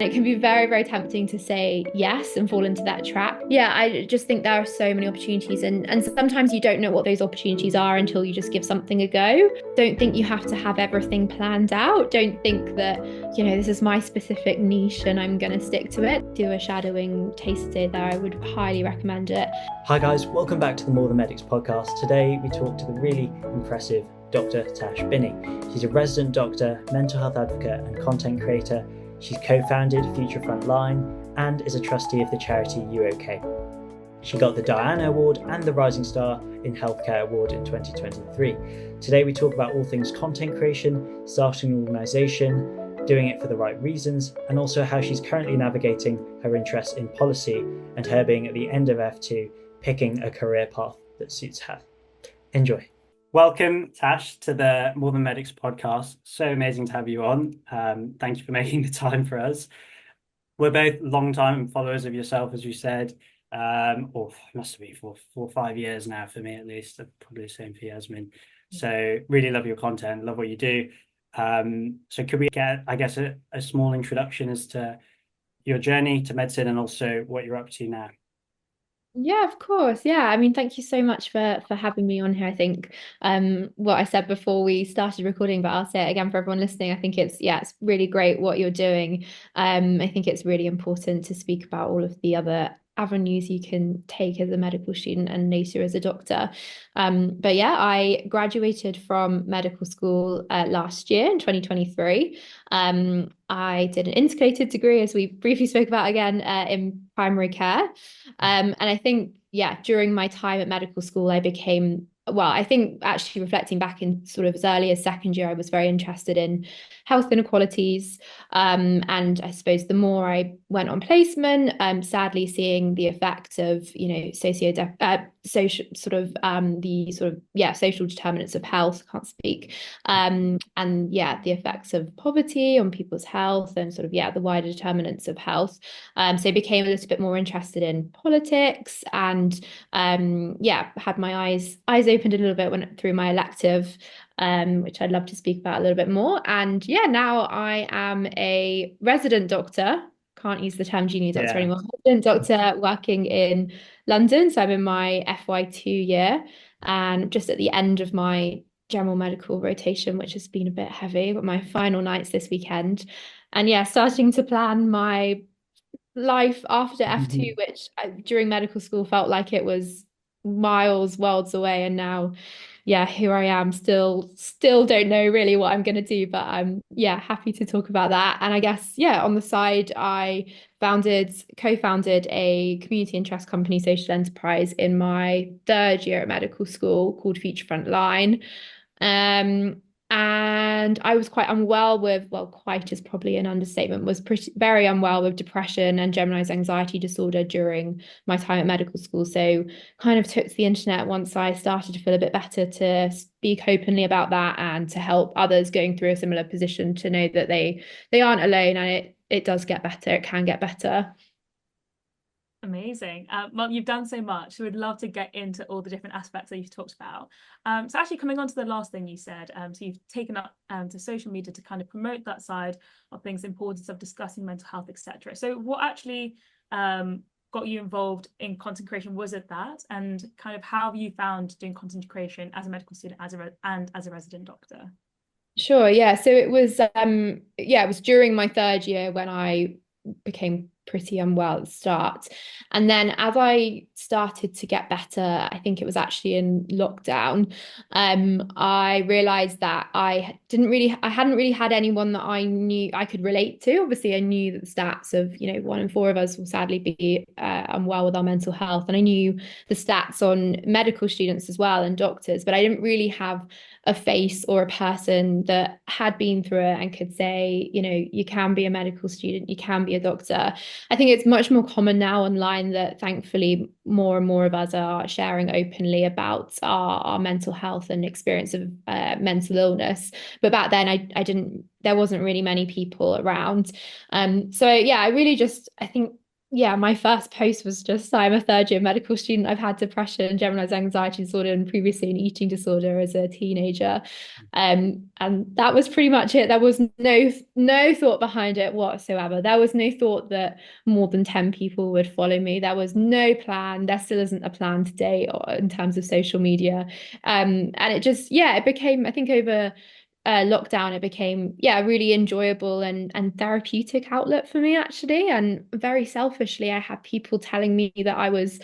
It can be very, very tempting to say yes and fall into that trap. Yeah, I just think there are so many opportunities, and sometimes you don't know what those opportunities are until you just give something a go. Don't think you have to have everything planned out. Don't think that, this is my specific niche and I'm going to stick to it. Do a shadowing taste day there. I would highly recommend it. Hi guys, welcome back to the More Than Medics podcast. Today we talk to the really impressive Dr. Tash Binnie. She's a resident doctor, mental health advocate and content creator. She's co-founded Future Frontline and is a trustee of the charity UK. She got the Diana Award and the Rising Star in Healthcare Award in 2023. Today we talk about all things content creation, starting an organisation, doing it for the right reasons, and also how she's currently navigating her interest in policy and her being at the end of F2, picking a career path that suits her. Enjoy. Welcome, Tash, to the More Than Medics podcast. So amazing to have you on. Thank you for making the time for us. We're both long-time followers of yourself, as you said, or it must be for 4 or 5 years now for me at least, probably the same for Yasmin. So really love your content, love what you do. So could we get, I guess, a small introduction as to your journey to medicine and also what you're up to now? Yeah, of course. Yeah. I mean, thank you so much for having me on here. I think what I said before we started recording, but I'll say it again for everyone listening. I think it's really great what you're doing. I think it's really important to speak about all of the other avenues you can take as a medical student and later as a doctor. But yeah, I graduated from medical school last year in 2023. I did an integrated degree, as we briefly spoke about again, in primary care. And I think, yeah, during my time at medical school, I think actually reflecting back in sort of as early as second year, I was very interested in health inequalities. And I suppose the more I went on placement, sadly seeing the effect of, social determinants of health, can't speak. And yeah, the effects of poverty on people's health and sort of, yeah, the wider determinants of health. So I became a little bit more interested in politics and had my eyes opened a little bit when through my elective, which I'd love to speak about a little bit more. And yeah, now I am a resident doctor. Can't use the term junior doctor anymore. Resident doctor working in London. So I'm in my FY2 year and just at the end of my general medical rotation, which has been a bit heavy, but my final nights this weekend. And yeah, starting to plan my life after F2, which during medical school felt like it was miles, worlds away. And now, yeah, here I am, still don't know really what I'm going to do, but I'm, yeah, happy to talk about that. And I guess, yeah, on the side, I co-founded a community interest company, social enterprise, in my third year at medical school called Future Frontline. And I was quite unwell with, well, quite is probably an understatement, was very unwell with depression and generalized anxiety disorder during my time at medical school. So kind of took to the internet once I started to feel a bit better to speak openly about that and to help others going through a similar position to know that they aren't alone and it does get better. It can get better. Amazing. Well, you've done so much. So we'd love to get into all the different aspects that you've talked about. So actually coming on to the last thing you said, so you've taken up to social media to kind of promote that side of things, the importance of discussing mental health, etc. So what actually got you involved in content creation? Was it that? And kind of how have you found doing content creation as a medical student and as a resident doctor? Sure, yeah. So it was during my third year when I became pretty unwell at the start. And then as I started to get better, I think it was actually in lockdown, I realized that I hadn't really had anyone that I knew I could relate to. Obviously, I knew that the stats of, 1 in 4 of us will sadly be unwell with our mental health. And I knew the stats on medical students as well and doctors, but I didn't really have a face or a person that had been through it and could say, you can be a medical student, you can be a doctor. I think it's much more common now online that thankfully more and more of us are sharing openly about our mental health and experience of mental illness. But back then there wasn't really many people around. So yeah, I think yeah, my first post was just I'm a third year medical student. I've had depression, generalized anxiety disorder, and previously an eating disorder as a teenager. And that was pretty much it. There was no thought behind it whatsoever. There was no thought that more than 10 people would follow me. There was no plan. There still isn't a plan today or in terms of social media. And it just, yeah, it became, I think over lockdown, it became, yeah, a really enjoyable and therapeutic outlet for me actually. And very selfishly, I had people telling me that I was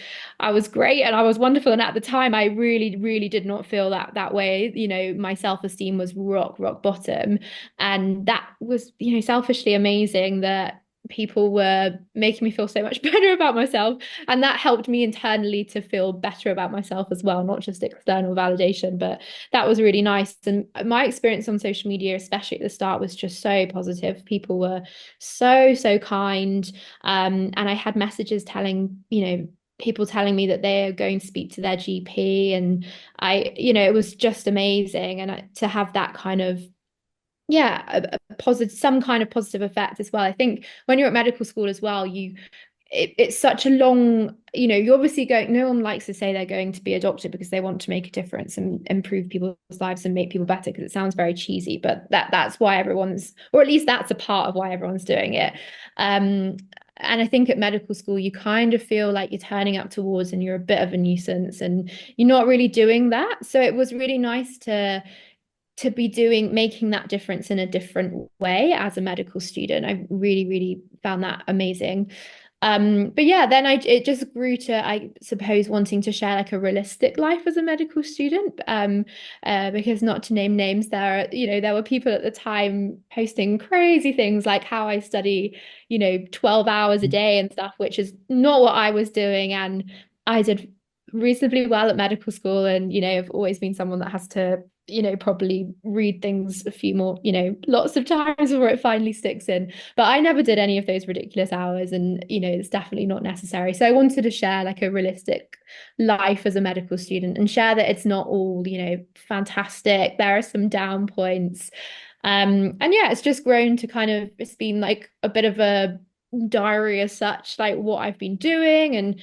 great and I was wonderful. And at the time, I really did not feel that way. You know, my self-esteem was rock bottom, and that was, you know, selfishly amazing that people were making me feel so much better about myself, and that helped me internally to feel better about myself as well, not just external validation. But that was really nice. And my experience on social media, especially at the start, was just so positive. People were so kind. And I had messages telling, you know, people telling me that they're going to speak to their GP. And you know, it was just amazing. And to have that kind of, yeah, a positive, some kind of positive effect as well. I think when you're at medical school as well, it's such a long, you know, you're obviously going, no one likes to say they're going to be a doctor because they want to make a difference and improve people's lives and make people better, because it sounds very cheesy, but that's why everyone's, or at least that's a part of why everyone's doing it. And I think at medical school, you kind of feel like you're turning up to wards and you're a bit of a nuisance and you're not really doing that. So it was really nice to be making that difference in a different way as a medical student. I really found that amazing. But yeah, then it just grew to, I suppose, wanting to share like a realistic life as a medical student. Because not to name names, there were people at the time posting crazy things like how I study, 12 hours a day and stuff, which is not what I was doing. And I did reasonably well at medical school, and I've always been someone that has to probably read things a few more, lots of times before it finally sticks in. But I never did any of those ridiculous hours, and it's definitely not necessary. So I wanted to share like a realistic life as a medical student and share that it's not all, fantastic. There are some down points. And yeah, it's just grown to kind of, it's been like a bit of a diary as such, like what I've been doing. And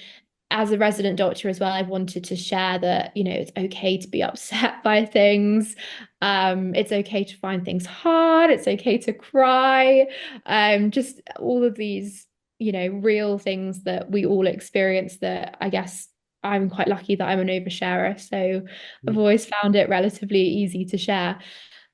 as a resident doctor as well, I've wanted to share that, it's okay to be upset by things. It's okay to find things hard. It's okay to cry. Just all of these, real things that we all experience, that I guess I'm quite lucky that I'm an oversharer. So I've always found it relatively easy to share.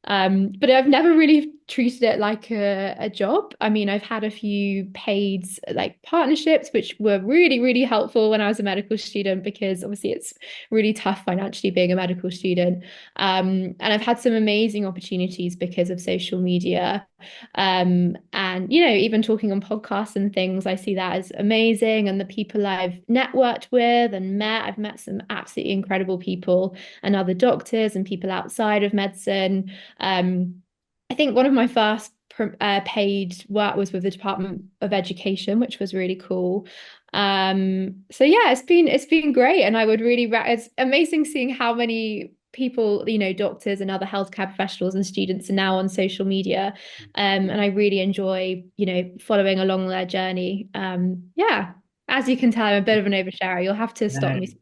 But I've never really treated it like a job. I mean, I've had a few paid like partnerships, which were really helpful when I was a medical student, because obviously it's really tough financially being a medical student. And I've had some amazing opportunities because of social media. And even talking on podcasts and things, I see that as amazing. And the people I've networked with and I've met some absolutely incredible people and other doctors and people outside of medicine. I think one of my first paid work was with the Department of Education, which was really cool. So yeah, it's been great, and I would really it's amazing seeing how many people, doctors and other healthcare professionals and students are now on social media. And I really enjoy, following along their journey. Yeah, as you can tell, I'm a bit of an oversharer. You'll have to stop No, me.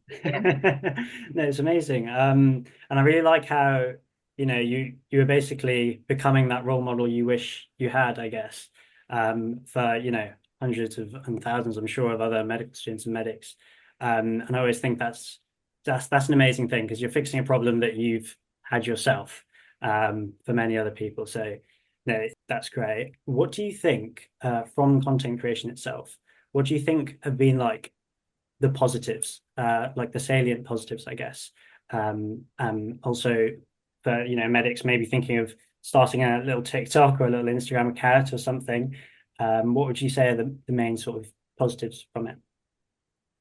no, it's amazing. And I really like how, you were basically becoming that role model you wish you had, I guess, for, hundreds of and thousands, I'm sure, of other medical students and medics. And I always think that's an amazing thing, because you're fixing a problem that you've had yourself, for many other people. So no, that's great. What do you think, from content creation itself? What do you think have been like the positives, like the salient positives, I guess? Also for, medics maybe thinking of starting a little TikTok or a little Instagram account or something. What would you say are the main sort of positives from it?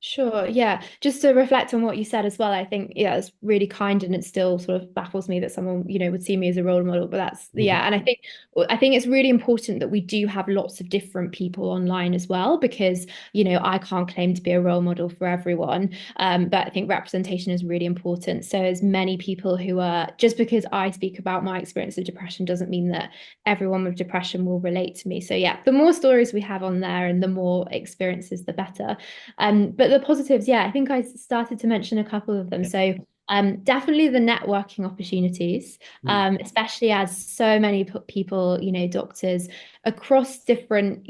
Sure. Yeah. Just to reflect on what you said as well, I think, yeah, it's really kind and it still sort of baffles me that someone, would see me as a role model. But that's, Mhm. yeah. And I think it's really important that we do have lots of different people online as well, because, I can't claim to be a role model for everyone. But I think representation is really important. So as many people who are, just because I speak about my experience of depression doesn't mean that everyone with depression will relate to me. So yeah, the more stories we have on there and the more experiences, the better. But the positives, yeah, I think I started to mention a couple of them. Yeah. So definitely the networking opportunities, Mm. especially as so many people, doctors across different,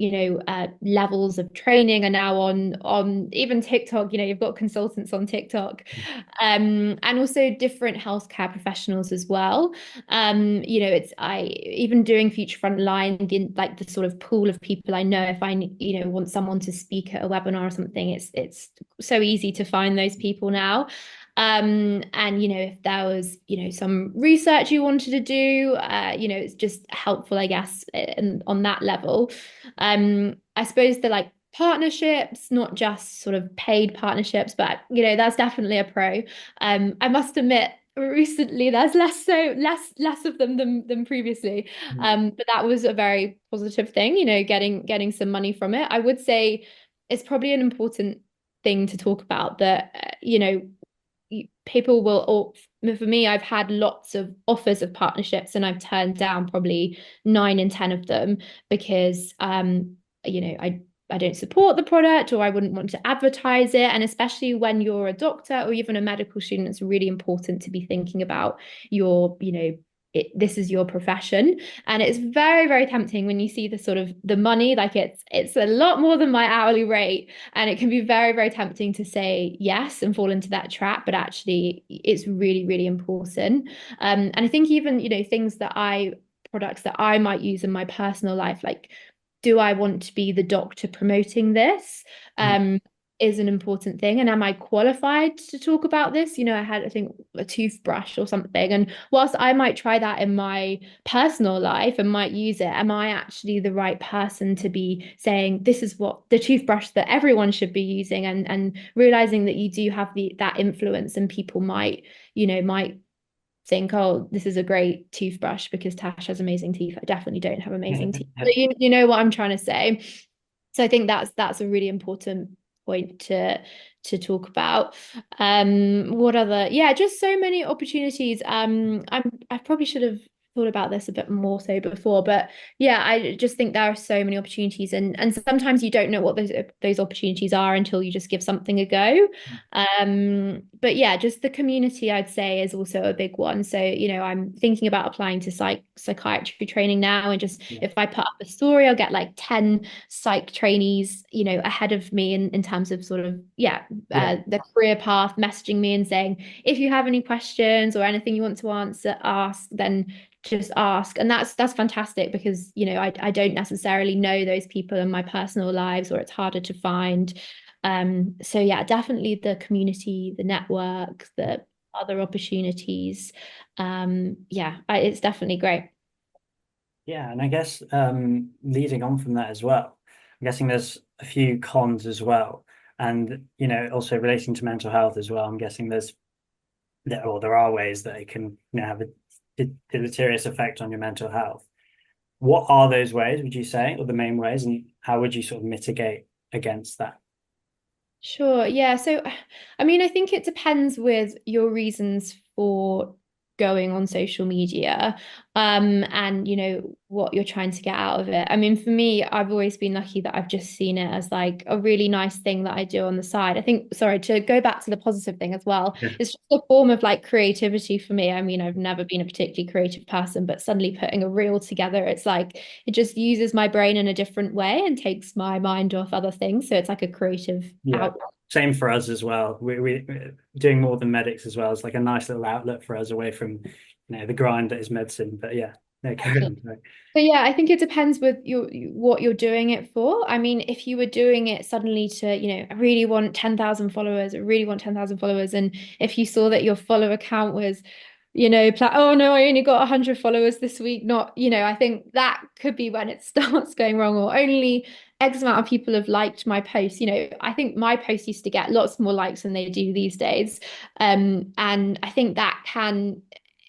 levels of training are now on even TikTok. You've got consultants on TikTok, and also different healthcare professionals as well. It's I even doing Future Frontline in like the sort of pool of people I know. If I want someone to speak at a webinar or something, it's so easy to find those people now. And if there was some research you wanted to do, it's just helpful, I guess, on that level. I suppose the like partnerships, not just sort of paid partnerships, but that's definitely a pro. I must admit, recently there's less of them than previously. Mm. But that was a very positive thing, getting some money from it. I would say it's probably an important thing to talk about that, people will, or for me, I've had lots of offers of partnerships and I've turned down probably 9 in 10 of them because I don't support the product or I wouldn't want to advertise it. And especially when you're a doctor or even a medical student, it's really important to be thinking about your, this is your profession. And it's very, very tempting when you see the sort of the money, like it's a lot more than my hourly rate. And it can be very, very tempting to say yes and fall into that trap, but actually it's really, really important. And I think even, things products that I might use in my personal life, like, do I want to be the doctor promoting this? Mm. Is an important thing. And am I qualified to talk about this? I had, I think, a toothbrush or something. And whilst I might try that in my personal life and might use it, am I actually the right person to be saying this is what the toothbrush that everyone should be using, and realizing that you do have that influence and people might think, oh, this is a great toothbrush because Tash has amazing teeth. I definitely don't have amazing teeth. But you know what I'm trying to say. So I think that's a really important point to talk about. What other? Yeah, just so many opportunities. I probably should have thought about this a bit more so before, but yeah, I just think there are so many opportunities, and sometimes you don't know what those opportunities are until you just give something a go. But yeah, just the community I'd say is also a big one. So, I'm thinking about applying to psychiatry training now, and just Yeah. if I put up a story, I'll get like 10 psych trainees, ahead of me in terms of sort of, yeah, Yeah. the career path, messaging me and saying, if you have any questions or anything you want to ask, then just ask. And that's fantastic because, I don't necessarily know those people in my personal lives, or it's harder to find. So yeah, definitely the community, the network, the other opportunities. Yeah, it's definitely great. Yeah, and I guess leading on from that as well, I'm guessing there's a few cons as well, and also relating to mental health as well. I'm guessing there are ways that it can have a deleterious effect on your mental health. What are those ways, would you say, or the main ways, and how would you sort of mitigate against that? Sure. Yeah. So, I mean, I think it depends with your reasons for going on social media, and what you're trying to get out of it. I mean, for me, I've always been lucky that I've just seen it as like a really nice thing that I do on the side. I think, sorry, to go back to the positive thing as well, Yeah. it's just a form of like creativity for me. I mean, I've never been a particularly creative person, but suddenly putting a reel together, it's like it just uses my brain in a different way and takes my mind off other things. So it's like a creative Yeah. outlet. Same for us as well. We doing more than medics as well. It's like a nice little outlet for us away from, the grind that is medicine. But yeah, no, carry on. Sorry. But yeah, I think it depends with what you're doing it for. I mean, if you were doing it suddenly to, I really want 10,000 followers, I really want 10,000 followers. And if you saw that your follower count was, oh no, I only got 100 followers this week, not, I think that could be when it starts going wrong, or only X amount of people have liked my post. I think my posts used to get lots more likes than they do these days. And I think that can,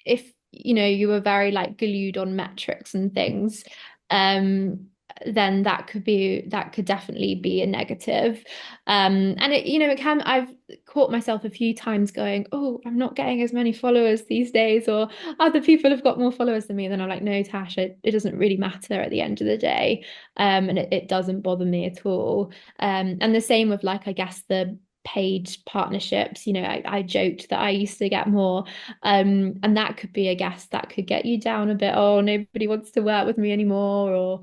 if you were very like glued on metrics and things, um, then that could definitely be a negative. And it can, I've caught myself a few times going, oh, I'm not getting as many followers these days, or other people have got more followers than me. And then I'm like, no, Tash, it doesn't really matter at the end of the day. And it doesn't bother me at all. And the same with like, I guess the paid partnerships, I joked that I used to get more. And that could be, I guess, that could get you down a bit. Oh, nobody wants to work with me anymore. Or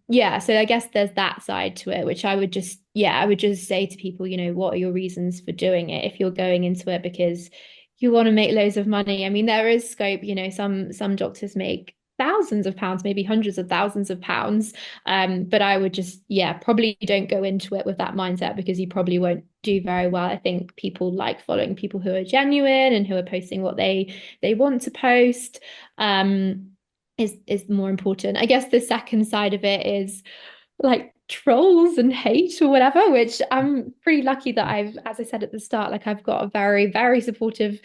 yeah, so I guess there's that side to it, which I would just say to people, what are your reasons for doing it? If you're going into it because you want to make loads of money, I mean, there is scope, some doctors make thousands of pounds, maybe hundreds of thousands of pounds. But I would just, yeah, probably don't go into it with that mindset, because you probably won't do very well. I think people like following people who are genuine and who are posting what they want to post. Is more important. I guess the second side of it is like trolls and hate or whatever, which I'm pretty lucky that as I said at the start, like I've got a very, very supportive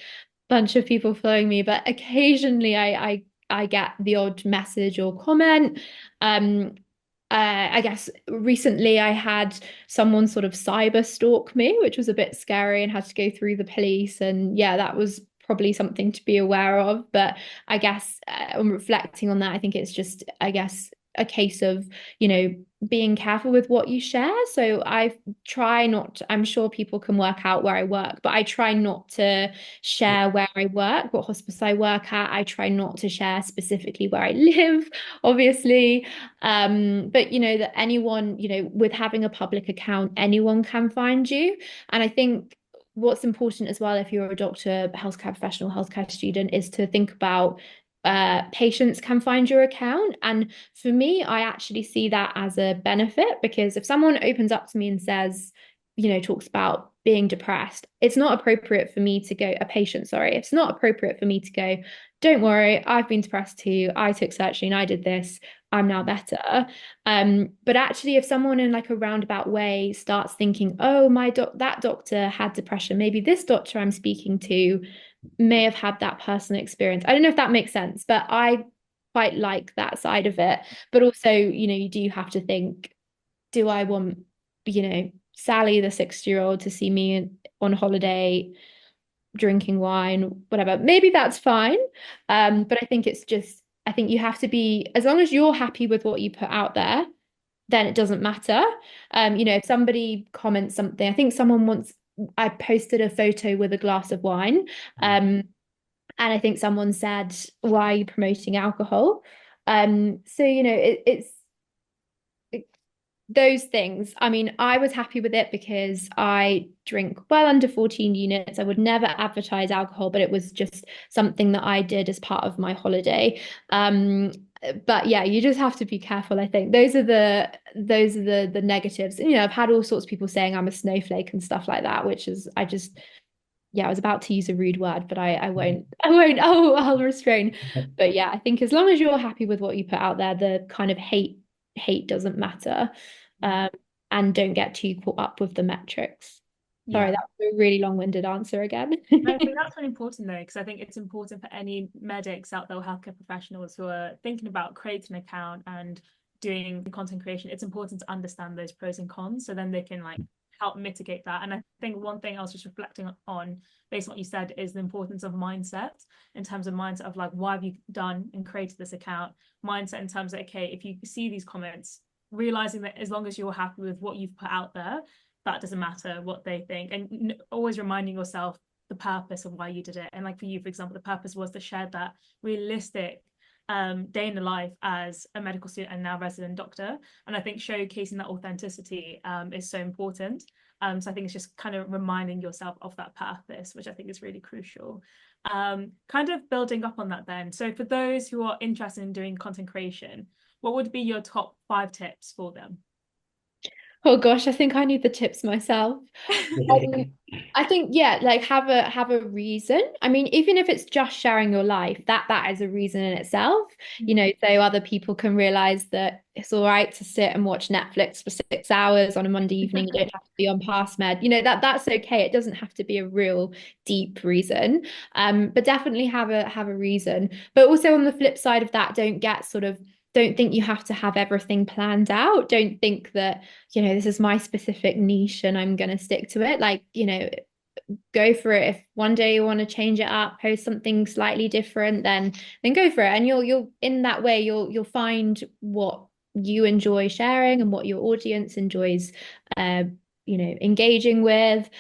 bunch of people following me, but occasionally I get the odd message or comment. I guess recently I had someone sort of cyber stalk me, which was a bit scary, and had to go through the police. And yeah, that was probably something to be aware of. But I guess on reflecting on that, I think it's just, I guess, a case of, being careful with what you share. So I try not to, I'm sure people can work out where I work, but I try not to share where I work, what hospice I work at. I try not to share specifically where I live, obviously. But that anyone, with having a public account, anyone can find you. And I think what's important as well, if you're a doctor, healthcare professional, healthcare student, is to think about patients can find your account. And for me, I actually see that as a benefit, because if someone opens up to me and says, talks about being depressed, it's not appropriate for me to go, a patient, sorry, it's not appropriate for me to go, don't worry, I've been depressed too. I took sertraline, I did this, I'm now better. But actually, if someone in like a roundabout way starts thinking, oh, that doctor had depression, maybe this doctor I'm speaking to may have had that personal experience. I don't know if that makes sense, but I quite like that side of it. But also, you do have to think, do I want, Sally, the 60-year-old, to see me on holiday drinking wine, whatever? Maybe that's fine. But I think you have to be, as long as you're happy with what you put out there, then it doesn't matter. If somebody comments something, I think I posted a photo with a glass of wine. And I think someone said, why are you promoting alcohol? So, those things. I mean, I was happy with it because I drink well under 14 units. I would never advertise alcohol, but it was just something that I did as part of my holiday. But yeah, you just have to be careful. I think those are the negatives. And, I've had all sorts of people saying I'm a snowflake and stuff like that, which is I was about to use a rude word, but I won't. I'll restrain. But yeah, I think as long as you're happy with what you put out there, the kind of hate doesn't matter. Um, and don't get too caught up with the metrics. Sorry, Yeah. that was a really long-winded answer again. I think that's really important though, because I think it's important for any medics out there, or healthcare professionals who are thinking about creating an account and doing content creation. It's important to understand those pros and cons, so then they can like help mitigate that. And I think one thing I was just reflecting on, based on what you said, is the importance of mindset, in terms of mindset of like, why have you done and created this account? Mindset in terms of, okay, if you see these comments, realizing that as long as you're happy with what you've put out there, that doesn't matter what they think. And always reminding yourself the purpose of why you did it. And like for you, for example, the purpose was to share that realistic day in the life as a medical student and now resident doctor. And I think showcasing that authenticity is so important. So I think it's just kind of reminding yourself of that purpose, which I think is really crucial. Kind of building up on that then. So for those who are interested in doing content creation, what would be your top 5 tips for them? Oh gosh, I think I need the tips myself. Um, I think yeah, like have a reason. I mean, even if it's just sharing your life, that is a reason in itself. You know, so other people can realize that it's all right to sit and watch Netflix for 6 hours on a Monday evening. You don't have to be on past med. You know, that's okay. It doesn't have to be a real deep reason. But definitely have a reason. But also on the flip side of that, don't think you have to have everything planned out. Don't think that, this is my specific niche and I'm going to stick to it. Like, go for it. If one day you want to change it up, post something slightly different, then go for it. And you'll in that way you'll find what you enjoy sharing and what your audience enjoys uh, engaging with.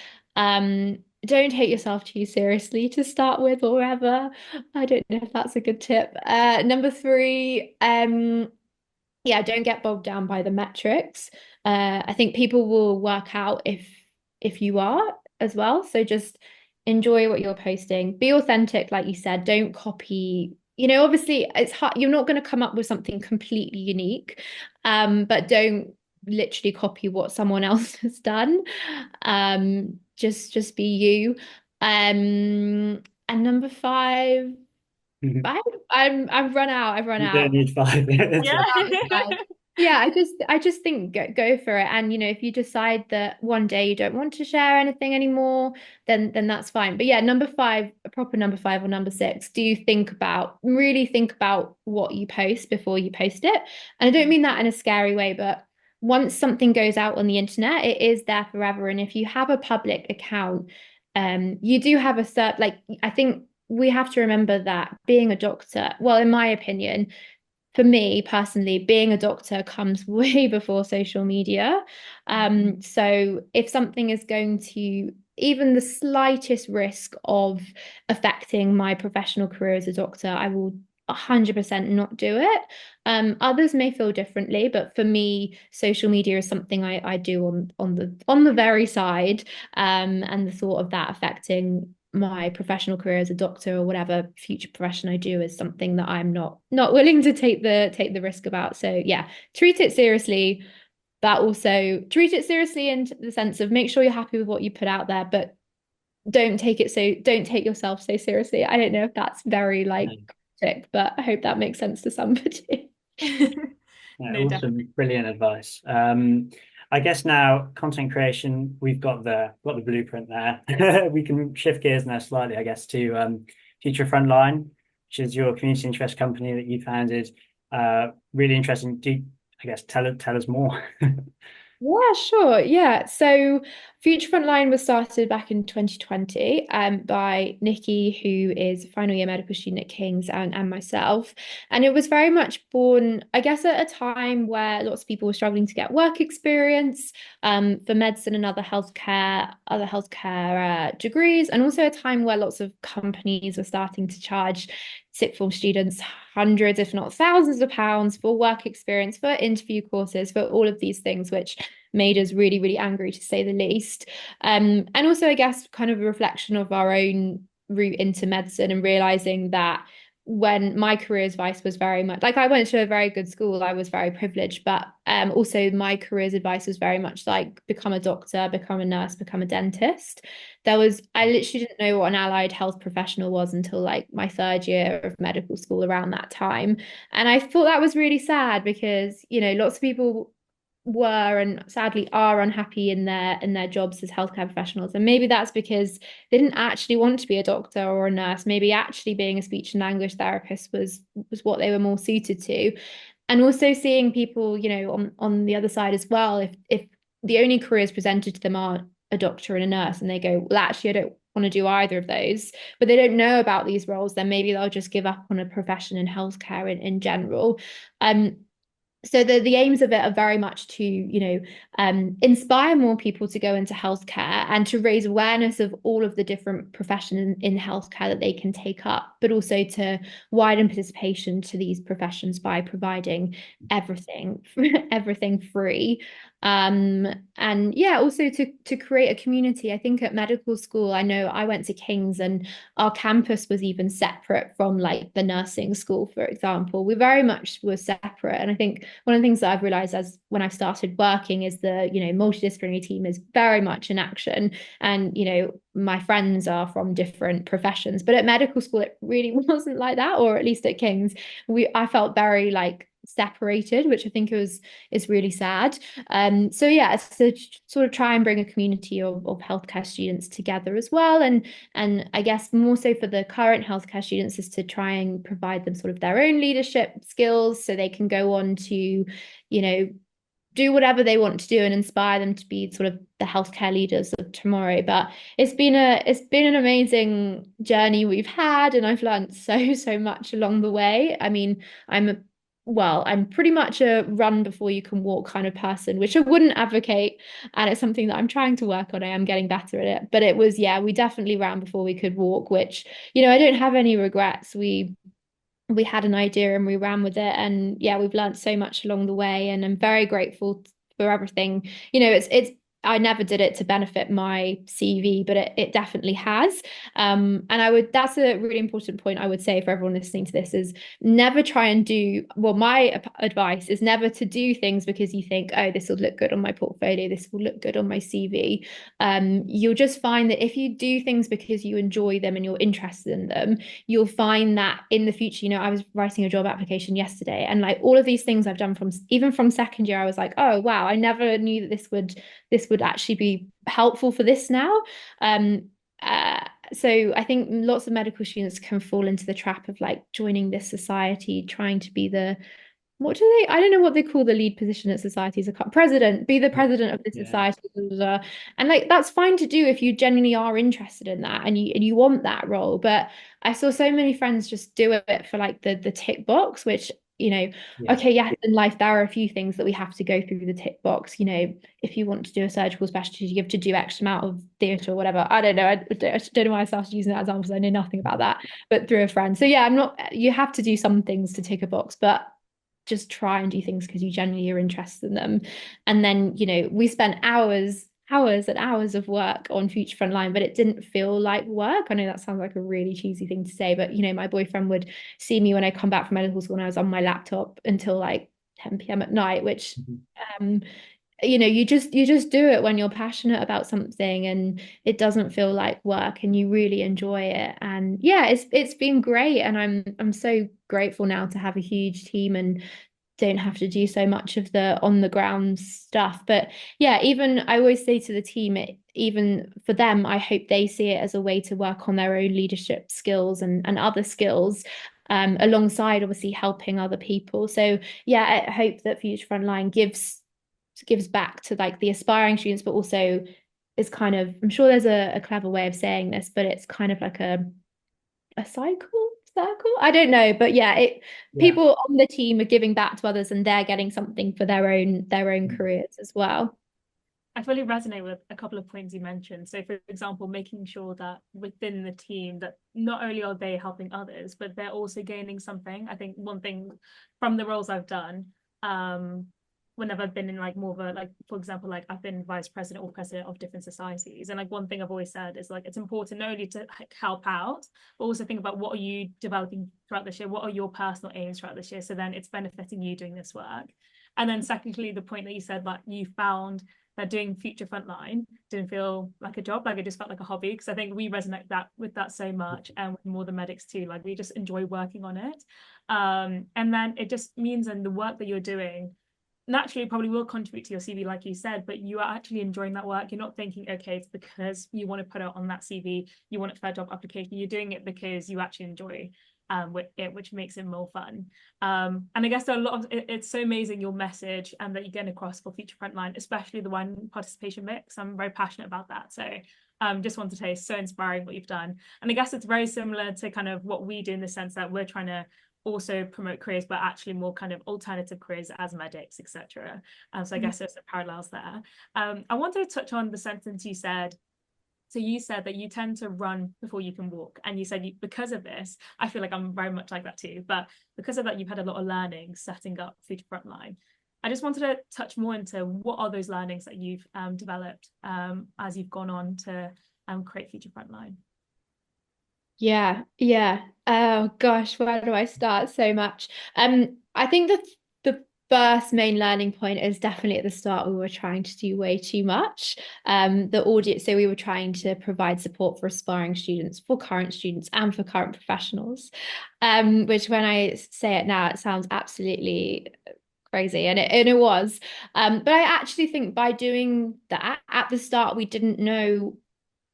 Don't take yourself too seriously to start with or ever. I don't know if that's a good tip. Number three, yeah, don't get bogged down by the metrics. I think people will work out if you are as well. So just enjoy what you're posting. Be authentic, like you said. Don't copy. Obviously it's hard. You're not going to come up with something completely unique, but don't literally copy what someone else has done. Just be you. And number five, I've run out. I've run You don't out. need five. It's Yeah. Yeah, yeah, I just think go for it. And if you decide that one day you don't want to share anything anymore, then that's fine. But yeah, number five, a proper number five or number six, do really think about what you post before you post it. And I don't mean that in a scary way, but once something goes out on the internet, it is there forever. And if you have a public account, you do have a like I think we have to remember that being a doctor, well, in my opinion, for me personally, being a doctor comes way before social media. So if something is going to even the slightest risk of affecting my professional career as a doctor, I will 100% not do it. Others may feel differently, but for me, social media is something I do on the very side. And the thought of that affecting my professional career as a doctor or whatever future profession I do is something that I'm not willing to take the risk about. So yeah, treat it seriously, but also treat it seriously in the sense of make sure you're happy with what you put out there, but don't take yourself so seriously. I don't know if that's very like cryptic, but I hope that makes sense to somebody. Yeah, No, awesome, definitely. brilliant advice. I guess now content creation, we've got the blueprint there. We can shift gears now slightly, I guess, to Future Frontline, which is your community interest company that you founded. Really interesting. I guess tell us more. Yeah, sure. Yeah. So Future Frontline was started back in 2020 by Nikki, who is a final year medical student at King's, and myself. And it was very much born, I guess, at a time where lots of people were struggling to get work experience for medicine and other healthcare degrees, and also a time where lots of companies were starting to charge sixth form students hundreds, if not thousands of pounds for work experience, for interview courses, for all of these things, which made us really, really angry to say the least. And also, I guess, kind of a reflection of our own route into medicine and realizing that when my career advice was very much like I went to a very good school, I was very privileged, but also my career's advice was very much like become a doctor, become a nurse, become a dentist. I literally didn't know what an allied health professional was until like my third year of medical school around that time. And I thought that was really sad because, lots of people were and sadly are unhappy in their jobs as healthcare professionals. And maybe that's because they didn't actually want to be a doctor or a nurse. Maybe actually being a speech and language therapist was what they were more suited to. And also seeing people, on the other side as well, if the only careers presented to them are a doctor and a nurse, and they go, well, actually, I don't want to do either of those, but they don't know about these roles, then maybe they'll just give up on a profession in healthcare in general. So the aims of it are very much to, inspire more people to go into healthcare and to raise awareness of all of the different professions in healthcare that they can take up, but also to widen participation to these professions by providing everything, everything free. And yeah, also to create a community. I think at medical school, I know I went to King's and our campus was even separate from like the nursing school, for example. We very much were separate. And I think one of the things that I've realized as when I've started working is the, multidisciplinary team is very much in action. And, my friends are from different professions, but at medical school, it really wasn't like that, or at least at King's, I felt very like separated, which I think is really sad. So yeah, it's to sort of try and bring a community of healthcare students together as well. And I guess more so for the current healthcare students is to try and provide them sort of their own leadership skills so they can go on to, do whatever they want to do and inspire them to be sort of the healthcare leaders of tomorrow. But it's been an amazing journey we've had, and I've learned so much along the way. I mean, I'm pretty much a run before you can walk kind of person, which I wouldn't advocate. And it's something that I'm trying to work on. I am getting better at it. But it was, yeah, we definitely ran before we could walk, which, I don't have any regrets. We had an idea and we ran with it, and yeah, we've learned so much along the way, and I'm very grateful for everything. It's I never did it to benefit my CV, but it definitely has. And that's a really important point I would say for everyone listening to this is never try and do, well, my advice is never to do things because you think, oh, this will look good on my portfolio, this will look good on my CV. You'll just find that if you do things because you enjoy them and you're interested in them, you'll find that in the future, I was writing a job application yesterday, and like all of these things I've done even from second year, I was like, oh wow, I never knew that this would actually be helpful for this now. Um, so I think lots of medical students can fall into the trap of like joining this society, trying to be I don't know what they call the lead position at societies, be the president of the Yeah. society, blah, blah, blah. And like that's fine to do if you genuinely are interested in that and you want that role. But I saw so many friends just do it for like the tick box, which, Yeah. okay, yes, in life there are a few things that we have to go through the tick box. If you want to do a surgical specialty, you have to do X amount of theatre or whatever. I don't know. I don't know why I started using that example because I know nothing about that, but through a friend. So yeah, you have to do some things to tick a box, but just try and do things because you genuinely are interested in them. And then, we spent hours and hours of work on Future Frontline, but it didn't feel like work. I know that sounds like a really cheesy thing to say, but my boyfriend would see me when I come back from medical school and I was on my laptop until like 10 p.m. at night, which um you just do it when you're passionate about something and it doesn't feel like work and you really enjoy it. And yeah, it's been great, and I'm so grateful now to have a huge team and don't have to do so much of the on the ground stuff. But yeah, even I always say to the team, even for them, I hope they see it as a way to work on their own leadership skills and other skills, alongside obviously helping other people. So yeah, I hope that Future Frontline gives back to like the aspiring students, but also is kind of, I'm sure there's a clever way of saying this, but it's kind of like a circle. I don't know, but yeah, Yeah. people on the team are giving back to others and they're getting something for their own careers as well. I fully resonate with a couple of points you mentioned. So, for example, making sure that within the team that not only are they helping others, but they're also gaining something. I think one thing from the roles I've done, whenever I've been in like more of a, like, for example, like I've been vice president or president of different societies, and like one thing I've always said is like it's important not only to like help out, but also think about what are you developing throughout this year, what are your personal aims throughout this year, so then it's benefiting you doing this work. And then secondly, the point that you said, like you found that doing Future Frontline didn't feel like a job, like it just felt like a hobby, because I think we resonate with that so much, and with more the medics too, like we just enjoy working on it. And then it just means, and the work that you're doing naturally probably will contribute to your CV, like you said, but you are actually enjoying that work. You're not thinking, okay, it's because you want to put it on that CV, you want it for a job application. You're doing it because you actually enjoy with it, which makes it more fun. And I guess there are a lot of it's so amazing your message and that you're getting across for Future Frontline, especially the one participation mix. I'm very passionate about that. So just want to say it's so inspiring what you've done. And I guess it's very similar to kind of what we do in the sense that we're trying to also promote careers, but actually more kind of alternative careers as medics, etc. So I guess there's some parallels there. I wanted to touch on the sentence you said. So you said that you tend to run before you can walk, and you said because of this, I feel like I'm very much like that too. But because of that, you've had a lot of learning setting up Future Frontline. I just wanted to touch more into what are those learnings that you've developed as you've gone on to create Future Frontline. Yeah. Oh gosh, where do I start? So much. I think the first main learning point is definitely at the start we were trying to do way too much. The audience, so we were trying to provide support for aspiring students, for current students, and for current professionals. Which when I say it now, it sounds absolutely crazy, and it was. But I actually think by doing that at the start, we didn't know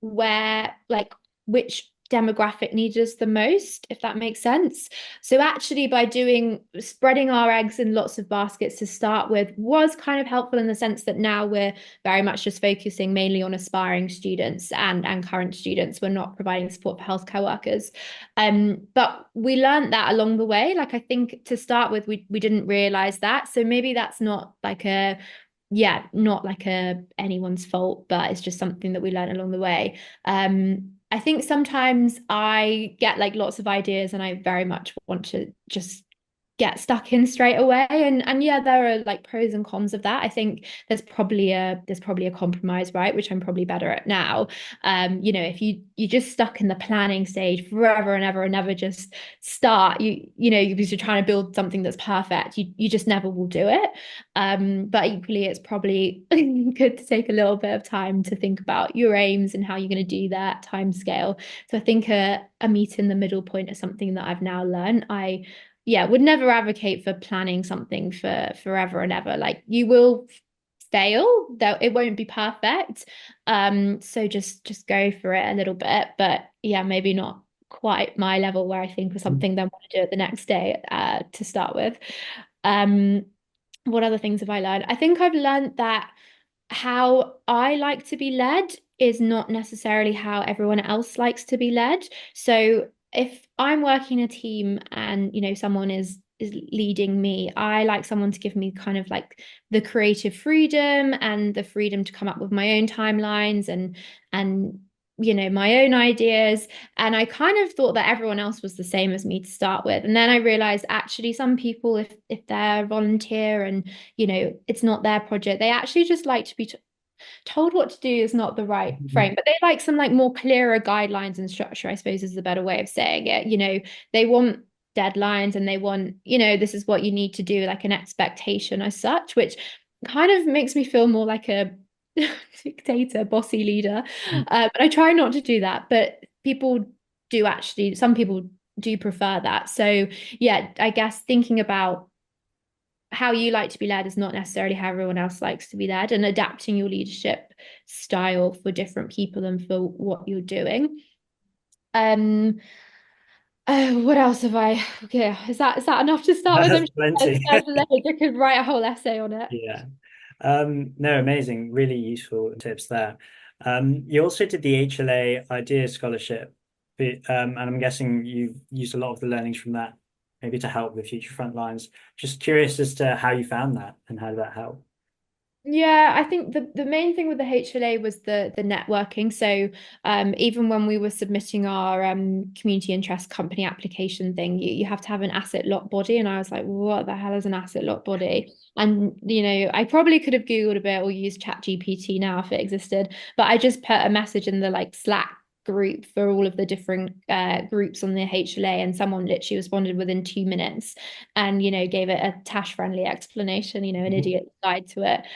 where, like, which demographic needed us the most, if that makes sense. So actually by doing spreading our eggs in lots of baskets to start with was kind of helpful in the sense that now we're very much just focusing mainly on aspiring students and current students. We're not providing support for healthcare workers. But we learned that along the way. Like I think to start with, we didn't realize that. So maybe that's not like a not like a anyone's fault, but it's just something that we learned along the way. I think sometimes I get like lots of ideas and I very much want to just get stuck in straight away. And yeah, there are like pros and cons of that. I think there's probably a compromise, right? Which I'm probably better at now. If you just stuck in the planning stage forever and ever and never just start, because you're trying to build something that's perfect, you just never will do it. But equally, it's probably good to take a little bit of time to think about your aims and how you're going to do that time scale. So I think a meet in the middle point is something that I've now learned. Would never advocate for planning something for forever and ever. Like you will fail, though it won't be perfect. So just go for it a little bit. But yeah, maybe not quite my level where I think of something then want to do it the next day to start with. Um, what other things have I learned? I think I've learned that how I like to be led is not necessarily how everyone else likes to be led. So if I'm working in a team and someone is leading me, I like someone to give me kind of like the creative freedom and the freedom to come up with my own timelines and my own ideas. And I kind of thought that everyone else was the same as me to start with. And then I realized actually some people, if they're volunteer and it's not their project, they actually just like to be told what to do is not the right frame, but they like some like more clearer guidelines and structure, I suppose is the better way of saying it. They want deadlines and they want, this is what you need to do, like an expectation as such, which kind of makes me feel more like a dictator, bossy leader. But I try not to do that. But some people do prefer that. So yeah, I guess thinking about how you like to be led is not necessarily how everyone else likes to be led, and adapting your leadership style for different people and for what you're doing. What else have I? Okay, is that enough to start with? That's plenty. I could write a whole essay on it. Yeah. No, amazing. Really useful tips there. You also did the HLA Idea Scholarship, and I'm guessing you used a lot of the learnings from that, maybe to help with future frontlines. Just curious as to how you found that and how did that help? Yeah, I think the main thing with the HLA was the networking. So even when we were submitting our community interest company application thing, you have to have an asset lot body. And I was like, what the hell is an asset lot body? And I probably could have Googled a bit or used ChatGPT now if it existed, but I just put a message in the like Slack group for all of the different groups on the HLA, and someone literally responded within 2 minutes and gave it a Tash friendly explanation, an idiot guide to it.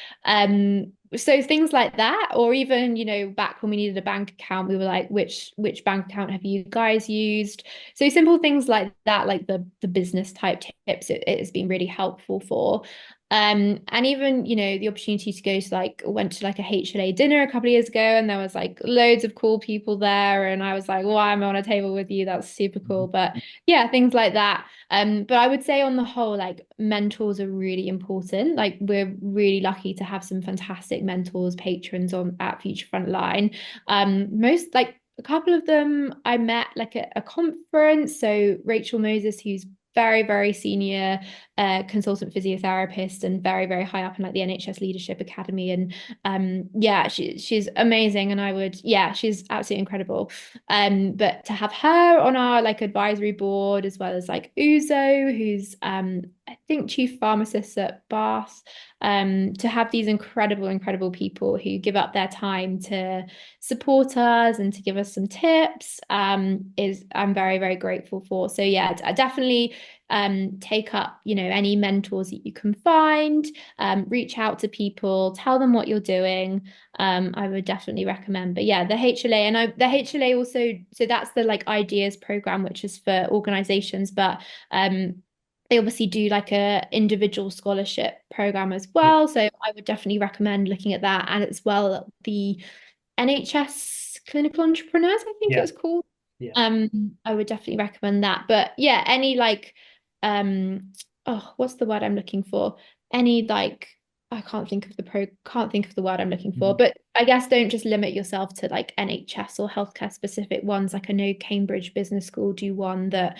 So things like that, or even, back when we needed a bank account, we were like, which bank account have you guys used? So simple things like that, like the business type tips, it has been really helpful for. And even, the opportunity to go to went to like a HLA dinner a couple of years ago, and there was like loads of cool people there. And I was like, well, I'm on a table with you. That's super cool. But yeah, things like that. But I would say on the whole, like mentors are really important. Like we're really lucky to have some fantastic mentors, patrons on at Future Frontline. Most like a couple of them I met like at a conference. So Rachel Moses, who's very, very senior consultant physiotherapist and very, very high up in like the NHS Leadership Academy. And she's amazing. And she's absolutely incredible. But to have her on our like advisory board, as well as like Uzo, who's I think, chief pharmacists at Bath, to have these incredible people who give up their time to support us and to give us some tips, is I'm very grateful for. So yeah, I definitely take up, any mentors that you can find, reach out to people, tell them what you're doing. I would definitely recommend. But yeah, the HLA, the HLA also, so that's the like ideas program, which is for organizations, but they obviously do like a individual scholarship program as Yeah. well. So I would definitely recommend looking at that. And as well, the NHS Clinical Entrepreneurs, I think it Yeah. was called. Yeah. I would definitely recommend that. But yeah, any like oh, what's the word I'm looking for? Any like I can't think of the word I'm looking for, Mhm. but I guess don't just limit yourself to like NHS or healthcare specific ones. Like I know Cambridge Business School do one that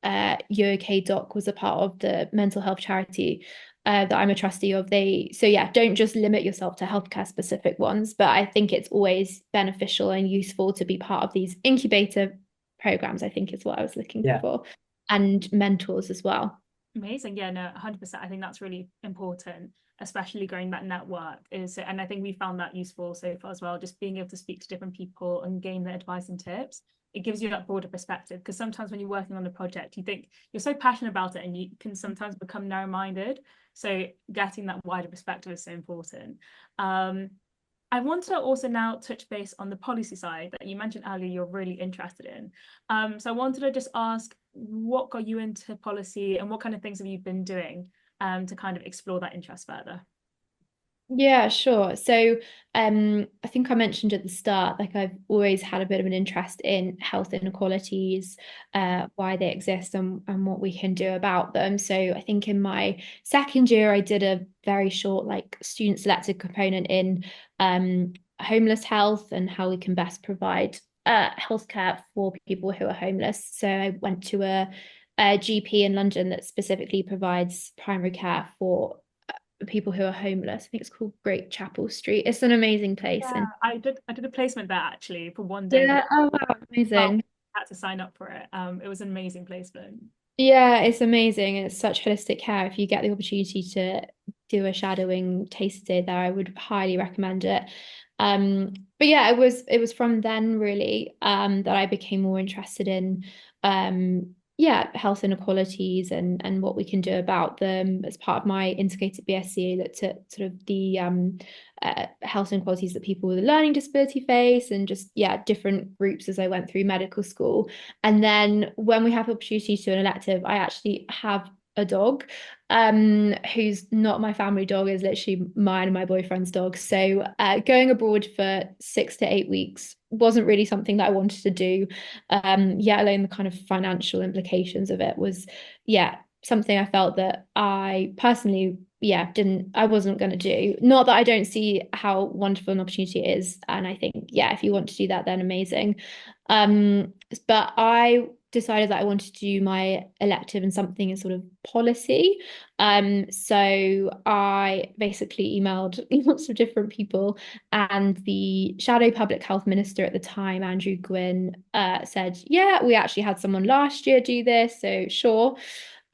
UK Doc was a part of, the mental health charity that I'm a trustee of. So yeah, don't just limit yourself to healthcare specific ones, but I think it's always beneficial and useful to be part of these incubator programs, I think is what I was looking Yeah. for, and mentors as well. Amazing. Yeah, no, 100%. I think that's really important, especially growing that network is, and I think we found that useful so far as well, just being able to speak to different people and gain their advice and tips. It gives you that broader perspective, because sometimes when you're working on a project, you think you're so passionate about it and you can sometimes become narrow-minded. So getting that wider perspective is so important. I want to also now touch base on the policy side that you mentioned earlier you're really interested in. So I wanted to just ask what got you into policy and what kind of things have you been doing to kind of explore that interest further? Yeah, sure. So, I think I mentioned at the start, like I've always had a bit of an interest in health inequalities, why they exist and what we can do about them. So I think in my second year, I did a very short, like student selected component in homeless health and how we can best provide healthcare for people who are homeless. So I went to a GP in London that specifically provides primary care for people who are homeless. I think it's called Great Chapel Street. It's an amazing place. Yeah, And I did a placement there actually for one day, but yeah, oh wow, I amazing. had to sign up for it. It was an amazing placement. Yeah, it's amazing. It's such holistic care. If you get the opportunity to do a shadowing taste day there, I would highly recommend it. But yeah, it was from then really that I became more interested in yeah, health inequalities and what we can do about them. As part of my integrated BSc, I looked at sort of the health inequalities that people with a learning disability face, and just yeah, different groups as I went through medical school. And then when we have the opportunity to an elective, I actually have a dog, who's not my family dog, is literally mine and my boyfriend's dog. So going abroad for 6 to 8 weeks wasn't really something that I wanted to do. Yet alone the kind of financial implications of it was, yeah, something I felt that I personally, yeah, I wasn't going to do. Not that I don't see how wonderful an opportunity it is. And I think, yeah, if you want to do that, then amazing. Um, but I decided that I wanted to do my elective in something in sort of policy. So I basically emailed lots of different people, and the shadow public health minister at the time, Andrew Gwynn, said, "Yeah, we actually had someone last year do this, so sure."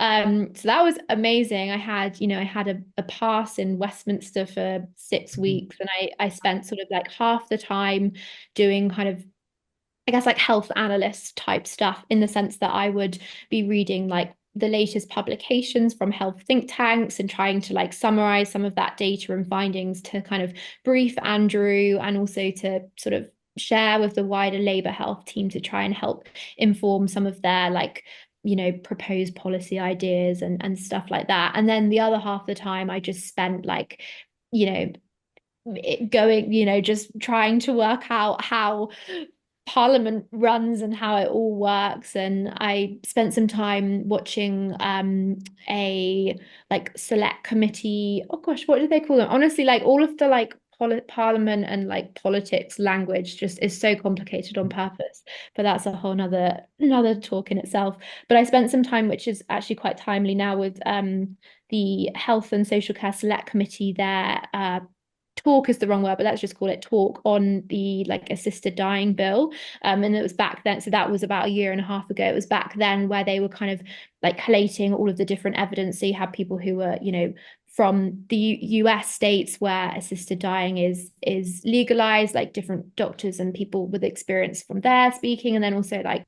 So that was amazing. I had a pass in Westminster for 6 weeks, and I spent sort of like half the time doing kind of, I guess, like health analyst type stuff, in the sense that I would be reading like the latest publications from health think tanks and trying to like summarize some of that data and findings to kind of brief Andrew, and also to sort of share with the wider Labour health team to try and help inform some of their like proposed policy ideas and stuff like that. And then the other half of the time I just spent like you know going, just trying to work out how Parliament runs and how it all works. And I spent some time watching a like select committee. Oh gosh, what do they call them? Honestly, like all of the like Parliament and like politics language just is so complicated on purpose. But that's a whole another talk in itself. But I spent some time, which is actually quite timely now, with the Health and Social Care Select Committee there talk is the wrong word, but let's just call it talk on the like assisted dying bill. And it was back then, so that was about a year and a half ago. It was back then where they were kind of like collating all of the different evidence. So you had people who were, you know, from the US states where assisted dying is legalized, like different doctors and people with experience from there speaking, and then also like,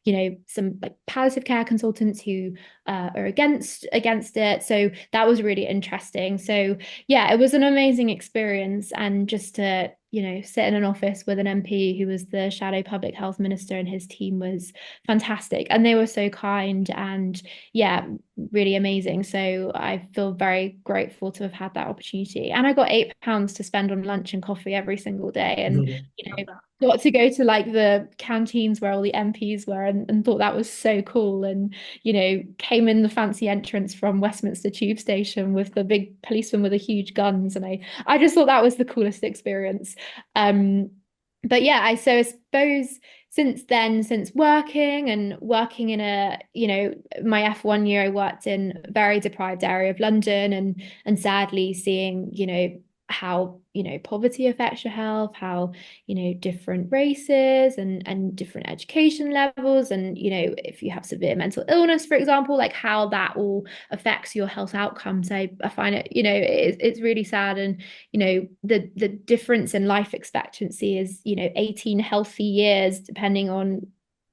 you know, some like palliative care consultants who are against it. So that was really interesting. So yeah, it was an amazing experience, and just to, you know, sit in an office with an MP who was the shadow public health minister, and his team was fantastic, and they were so kind, and yeah, really amazing. So I feel very grateful to have had that opportunity, and I got £8 to spend on lunch and coffee every single day, and you know, got to go to like the canteens where all the MPs were, and thought that was so cool, and you know, came in the fancy entrance from Westminster Tube Station with the big policeman with the huge guns, and I just thought that was the coolest experience. But yeah, I suppose since then, since working in a, you know, my F1 year, I worked in a very deprived area of London, and sadly seeing, you know, how, you know, poverty affects your health, how, you know, different races and different education levels, and you know, if you have severe mental illness, for example, like how that all affects your health outcomes. I find it, you know, it's really sad. And you know, the difference in life expectancy is, you know, 18 healthy years depending on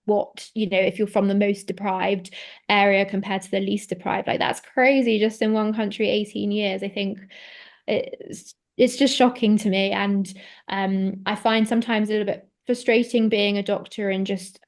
what, you know, if you're from the most deprived area compared to the least deprived. Like that's crazy, just in one country, 18 years. I think it's just shocking to me. And I find sometimes a little bit frustrating being a doctor, and just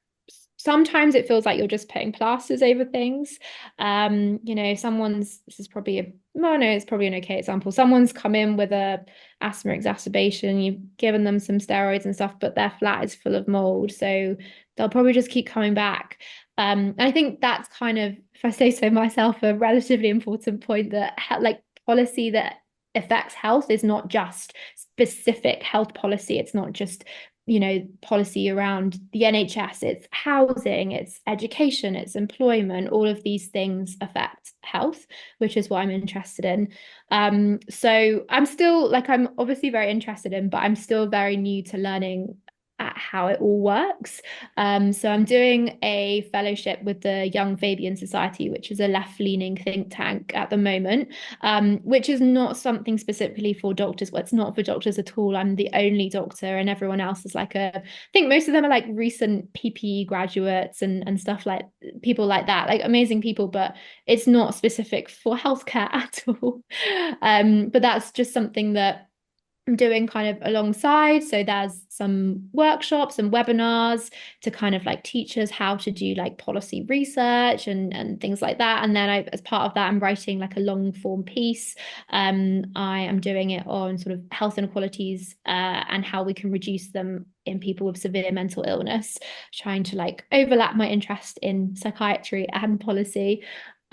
sometimes it feels like you're just putting plasters over things. You know, this is probably no, it's probably an okay example. Someone's come in with a asthma exacerbation, you've given them some steroids and stuff, but their flat is full of mold. So they'll probably just keep coming back. And I think that's kind of, if I say so myself, a relatively important point, that like policy that affects health is not just specific health policy. It's not just, you know, policy around the NHS. It's housing, it's education, it's employment. All of these things affect health, which is what I'm interested in. So I'm still like, I'm obviously very interested in, but I'm still very new to learning at how it all works. So I'm doing a fellowship with the Young Fabian Society, which is a left-leaning think tank at the moment, which is not something specifically for doctors. Well, it's not for doctors at all. I'm the only doctor, and everyone else is like I think most of them are like recent PPE graduates and stuff, like people like that, like amazing people, but it's not specific for healthcare at all. But that's just something that I'm doing kind of alongside. So there's some workshops and webinars to kind of like teach us how to do like policy research and things like that. And then as part of that, I'm writing like a long form piece. I am doing it on sort of health inequalities and how we can reduce them in people with severe mental illness, trying to like overlap my interest in psychiatry and policy.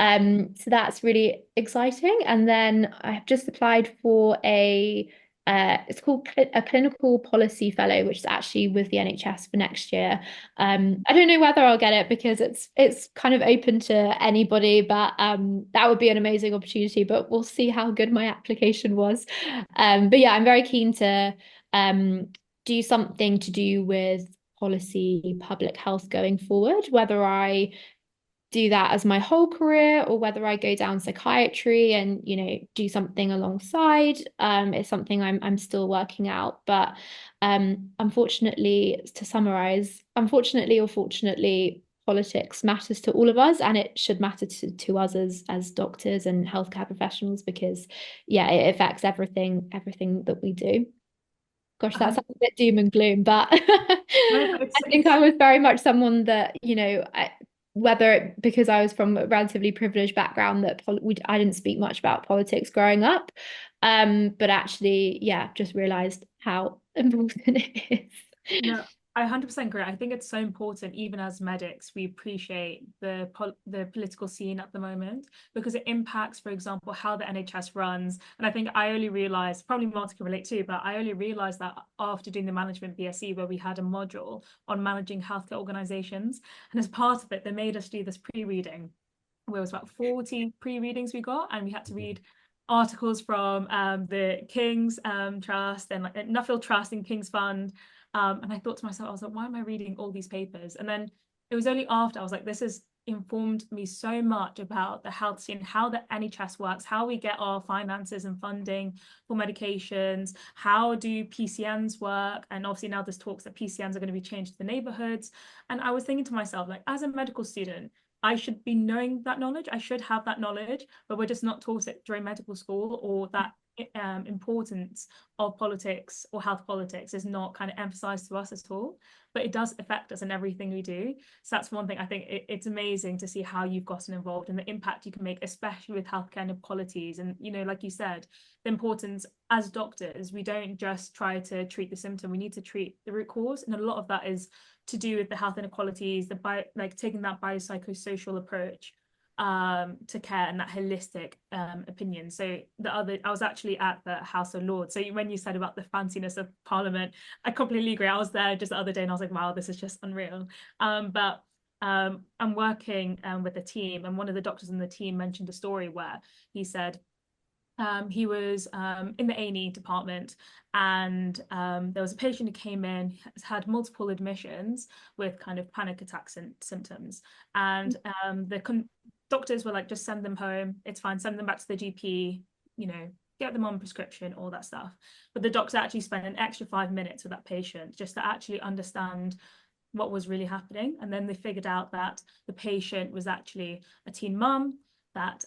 So that's really exciting. And then I've just applied for it's called a clinical policy fellow, which is actually with the NHS for next year. I don't know whether I'll get it because it's kind of open to anybody, but that would be an amazing opportunity. But we'll see how good my application was. But yeah, I'm very keen to do something to do with policy, public health going forward, whether I do that as my whole career or whether I go down psychiatry and, you know, do something alongside. It's something I'm still working out. But unfortunately, to summarize, unfortunately or fortunately, politics matters to all of us, and it should matter to us as doctors and healthcare professionals, because yeah, it affects everything that we do. Gosh, that sounds a bit doom and gloom, but No, but I think I was very much someone that, you know, whether because I was from a relatively privileged background, that I didn't speak much about politics growing up, but actually, yeah, just realized how important it is. No, I 100% agree. I think it's so important, even as medics, we appreciate the political scene at the moment, because it impacts, for example, how the NHS runs. And I think I only realized, probably Marta can relate too, but I only realized that after doing the management BSc, where we had a module on managing healthcare organizations. And as part of it, they made us do this pre-reading, where it was about 40 pre-readings we got, and we had to read articles from the King's Trust and like Nuffield Trust and King's Fund. And I thought to myself, I was like, why am I reading all these papers? And then it was only after I was like, this has informed me so much about the health scene, how the NHS works, how we get our finances and funding for medications, how do PCNs work? And obviously now there's talks that PCNs are going to be changed to the neighborhoods. And I was thinking to myself, like, as a medical student, I should be knowing that knowledge. I should have that knowledge, but we're just not taught it during medical school, or that importance of politics or health politics is not kind of emphasized to us at all. But it does affect us in everything we do. So that's one thing I think it's amazing to see how you've gotten involved and the impact you can make, especially with healthcare inequalities. And, you know, like you said, the importance as doctors, we don't just try to treat the symptom, we need to treat the root cause. And a lot of that is to do with the health inequalities, like taking that biopsychosocial approach to care and that holistic opinion. So I was actually at the House of Lords. So when you said about the fanciness of Parliament, I completely agree. I was there just the other day and I was like, wow, this is just unreal. But I'm working with a team, and one of the doctors in the team mentioned a story where he said he was in the A&E department, and there was a patient who came in, has had multiple admissions with kind of panic attack symptoms, and the doctors were like, just send them home, it's fine, send them back to the GP, you know, get them on prescription, all that stuff. But the doctor actually spent an extra 5 minutes with that patient just to actually understand what was really happening. And then they figured out that the patient was actually a teen mum, that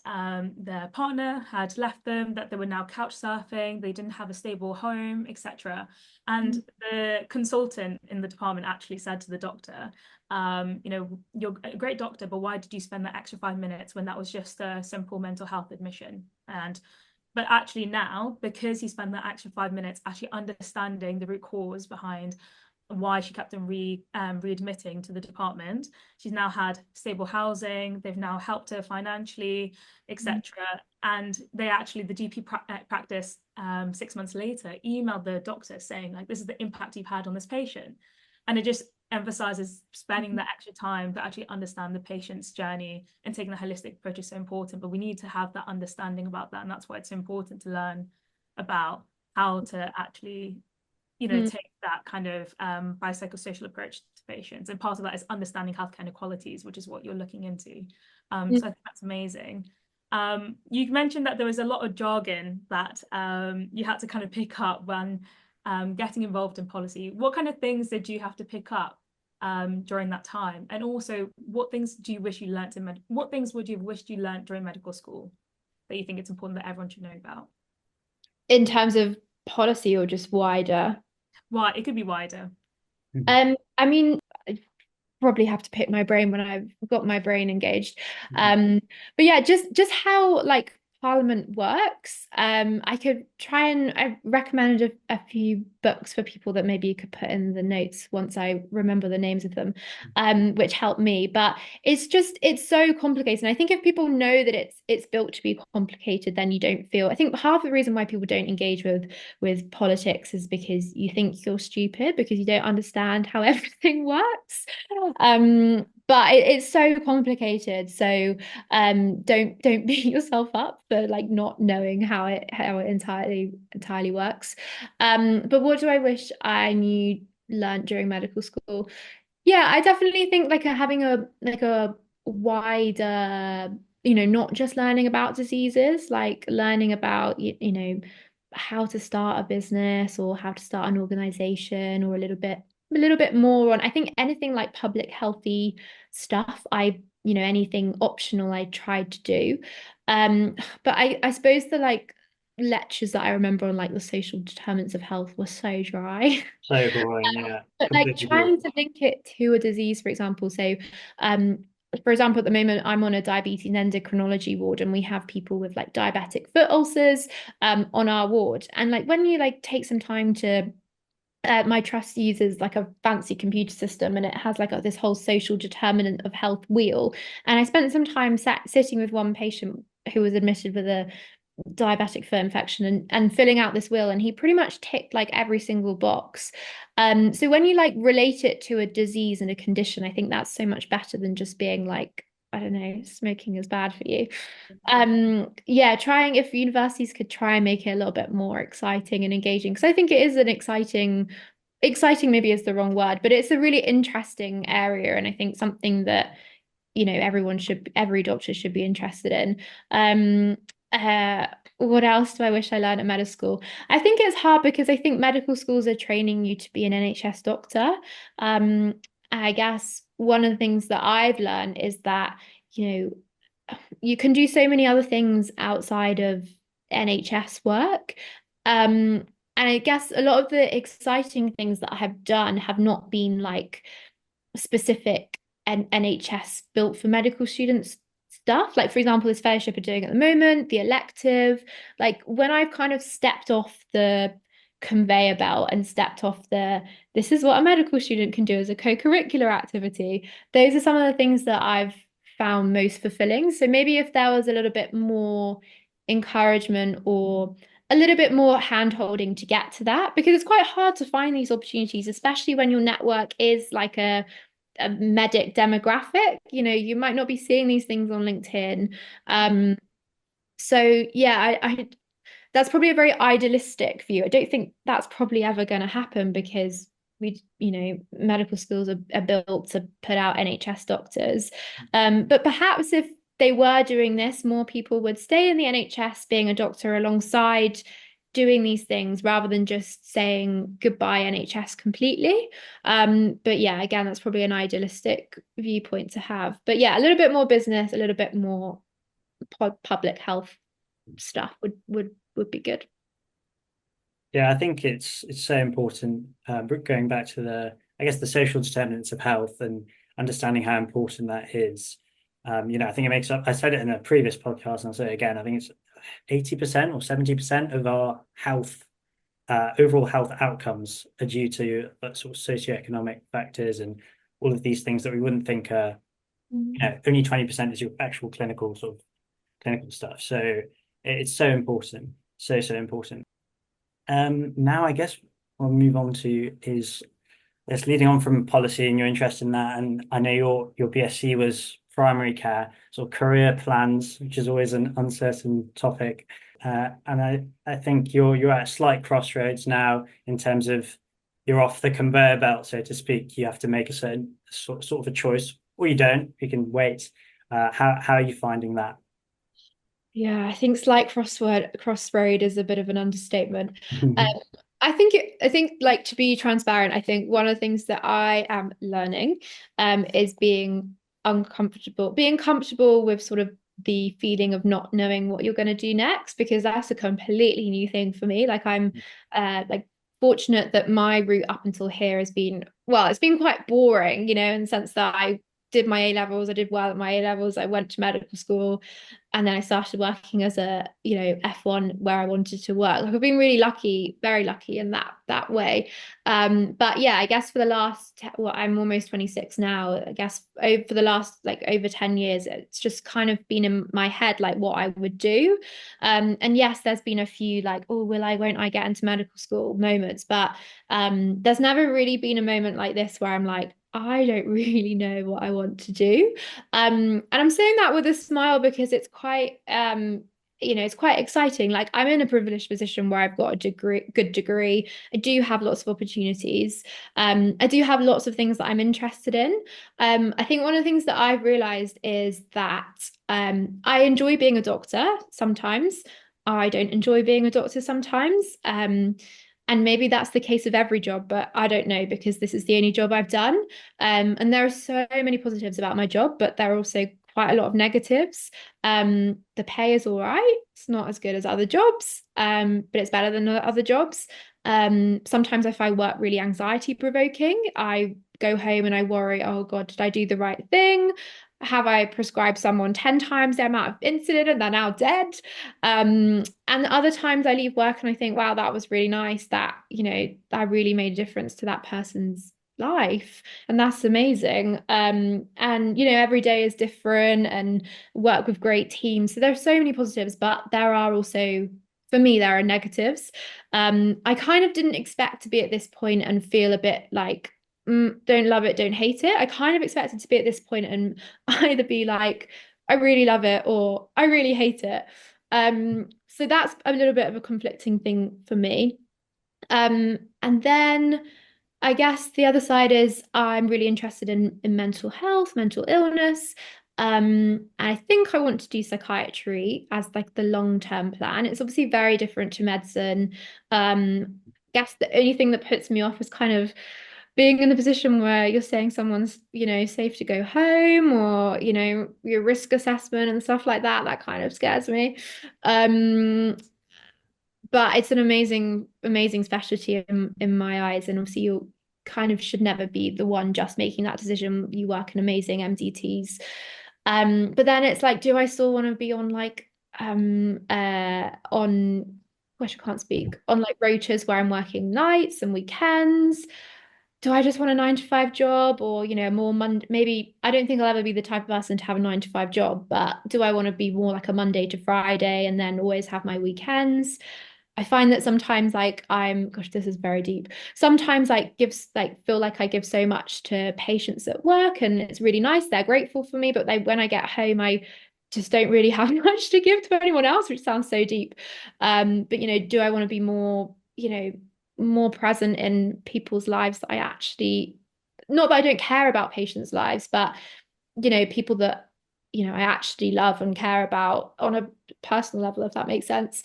their partner had left them, that they were now couch surfing, they didn't have a stable home, etc. And the consultant in the department actually said to the doctor, you know, you're a great doctor, but why did you spend that extra 5 minutes when that was just a simple mental health admission? But actually now, because he spent that extra 5 minutes actually understanding the root cause behind why she kept on readmitting to the department, she's now had stable housing, they've now helped her financially, etc. And they actually, the GP practice 6 months later emailed the doctor saying, like, this is the impact you've had on this patient. And it just emphasizes spending that extra time to actually understand the patient's journey, and taking a holistic approach is so important. But we need to have that understanding about that, and that's why it's important to learn about how to actually, you know, take that kind of biopsychosocial approach to patients. And part of that is understanding healthcare inequalities, which is what you're looking into. So I think that's amazing. You mentioned that there was a lot of jargon that you had to kind of pick up when getting involved in policy. What kind of things did you have to pick up during that time? And also, what things do you wish you learnt what things would you have wished you learnt during medical school that you think it's important that everyone should know about? In terms of policy or just wider? Well, it could be wider. I mean, I probably have to pick my brain when I've got my brain engaged. But yeah, just how like Parliament works. I could try, and I recommended a few books for people that maybe you could put in the notes once I remember the names of them, which helped me. But it's so complicated. And I think if people know that it's built to be complicated, then you don't feel. I think half the reason why people don't engage with politics is because you think you're stupid because you don't understand how everything works. But it's so complicated. So don't beat yourself up for like not knowing how it entirely works. But what do I wish I learned during medical school? Yeah, I definitely think like having a wider, you know, not just learning about diseases, like learning about you know, how to start a business or how to start an organization, or a little bit more on, I think, anything like public healthy stuff. You know, anything optional I tried to do. But I suppose the like lectures that I remember on like the social determinants of health were so dry. So boring, yeah. But like trying to link it to a disease, for example. So for example, at the moment, I'm on a diabetes and endocrinology ward, and we have people with like diabetic foot ulcers on our ward. And like when you like take some time to my trust uses like a fancy computer system, and it has like this whole social determinant of health wheel. And I spent some time sitting with one patient who was admitted with a diabetic foot infection, and filling out this wheel, and he pretty much ticked like every single box. So when you like relate it to a disease and a condition, I think that's so much better than just being like I don't know, smoking is bad for you. Yeah, trying if universities could try and make it a little bit more exciting and engaging, because I think it is an exciting maybe is the wrong word, but it's a really interesting area, and I think something that every doctor should be interested in. Uh, what else do I wish I learned at medical school? I think it's hard because I think medical schools are training you to be an NHS doctor. Um, I guess one of the things that I've learned is that, you you can do so many other things outside of NHS work. And I guess a lot of the exciting things that I have done have not been like specific NHS built for medical students stuff. Like, for example, this fellowship are doing at the moment, the elective. Like, when I've kind of stepped off the conveyor belt and stepped off this is what a medical student can do as a co-curricular activity, those are some of the things that I've found most fulfilling. So maybe if there was a little bit more encouragement or a little bit more hand holding to get to that, because it's quite hard to find these opportunities, especially when your network is like a medic demographic. You might not be seeing these things on LinkedIn. So yeah, I that's probably a very idealistic view. I don't think that's probably ever going to happen because medical schools are built to put out NHS doctors. But perhaps if they were doing this, more people would stay in the NHS being a doctor alongside doing these things rather than just saying goodbye NHS completely. But yeah, again, that's probably an idealistic viewpoint to have. But yeah, a little bit more business, a little bit more public health stuff would be good. Yeah, I think it's so important. Going back to I guess the social determinants of health and understanding how important that is. I think it makes up. I said it in a previous podcast, and I'll say it again. I think it's 80% or 70% of our overall health outcomes are due to sort of socioeconomic factors and all of these things that we wouldn't think are. Only 20% is your actual clinical stuff. So it's so important, so important. Now I guess we'll move on to is that's leading on from policy and your interest in that. And I know your BSc was primary care, sort of career plans, which is always an uncertain topic. And I think you're at a slight crossroads now in terms of you're off the conveyor belt, so to speak. You have to make a certain sort of a choice, or you don't. You can wait. How are you finding that? Yeah, I think slight crossroad is a bit of an understatement. Um, I think like to be transparent, I think one of the things that I am learning is being comfortable with sort of the feeling of not knowing what you're going to do next, because that's a completely new thing for me. Like I'm like fortunate that my route up until here has been, well, it's been quite boring, in the sense that I did my A levels, I did well at my A levels, I went to medical school, and then I started working as a F1 where I wanted to work. Like I've been really lucky, very lucky in that way. But yeah, I guess for the last, well, I'm almost 26 now. I guess for the last like over 10 years, it's just kind of been in my head like what I would do. And yes, there's been a few like, oh, won't I get into medical school moments, but there's never really been a moment like this where I'm like, I don't really know what I want to do. And I'm saying that with a smile because it's quite it's quite exciting. Like I'm in a privileged position where I've got a good degree. I do have lots of opportunities. I do have lots of things that I'm interested in. I think one of the things that I've realized is that I enjoy being a doctor sometimes. I don't enjoy being a doctor sometimes. And maybe that's the case of every job, but I don't know because this is the only job I've done. And there are so many positives about my job, but there are also quite a lot of negatives. The pay is all right. It's not as good as other jobs, but it's better than other jobs. Sometimes I find work really anxiety provoking. I go home and I worry, oh God, did I do the right thing? Have I prescribed someone 10 times the amount of insulin and they're now dead? And other times I leave work and I think, wow, that was really nice that, I really made a difference to that person's life. And that's amazing. And, every day is different and work with great teams. So there's so many positives, but there are also, for me, there are negatives. I kind of didn't expect to be at this point and feel a bit like don't love it, don't hate it. I kind of expected to be at this point and either be like, I really love it or I really hate it. So that's a little bit of a conflicting thing for me. And then I guess the other side is I'm really interested in mental health, mental illness. I think I want to do psychiatry as like the long-term plan. It's obviously very different to medicine. I guess the only thing that puts me off is kind of being in the position where you're saying someone's, safe to go home or, your risk assessment and stuff like that. That kind of scares me. Um, but it's an amazing, amazing specialty in my eyes. And obviously you kind of should never be the one just making that decision. You work in amazing MDTs. But then it's like, do I still want to be on like on gosh, I can't speak, on like rotas where I'm working nights and weekends? Do I just want a 9 to 5 job or, more maybe I don't think I'll ever be the type of person to have a 9 to 5 job, but do I want to be more like a Monday to Friday and then always have my weekends? I find that sometimes like gosh, this is very deep. Sometimes feel like I give so much to patients at work and it's really nice. They're grateful for me, but when I get home, I just don't really have much to give to anyone else, which sounds so deep. But do I want to be more, more present in people's lives that I actually, not that I don't care about patients' lives, but people that I actually love and care about on a personal level, if that makes sense.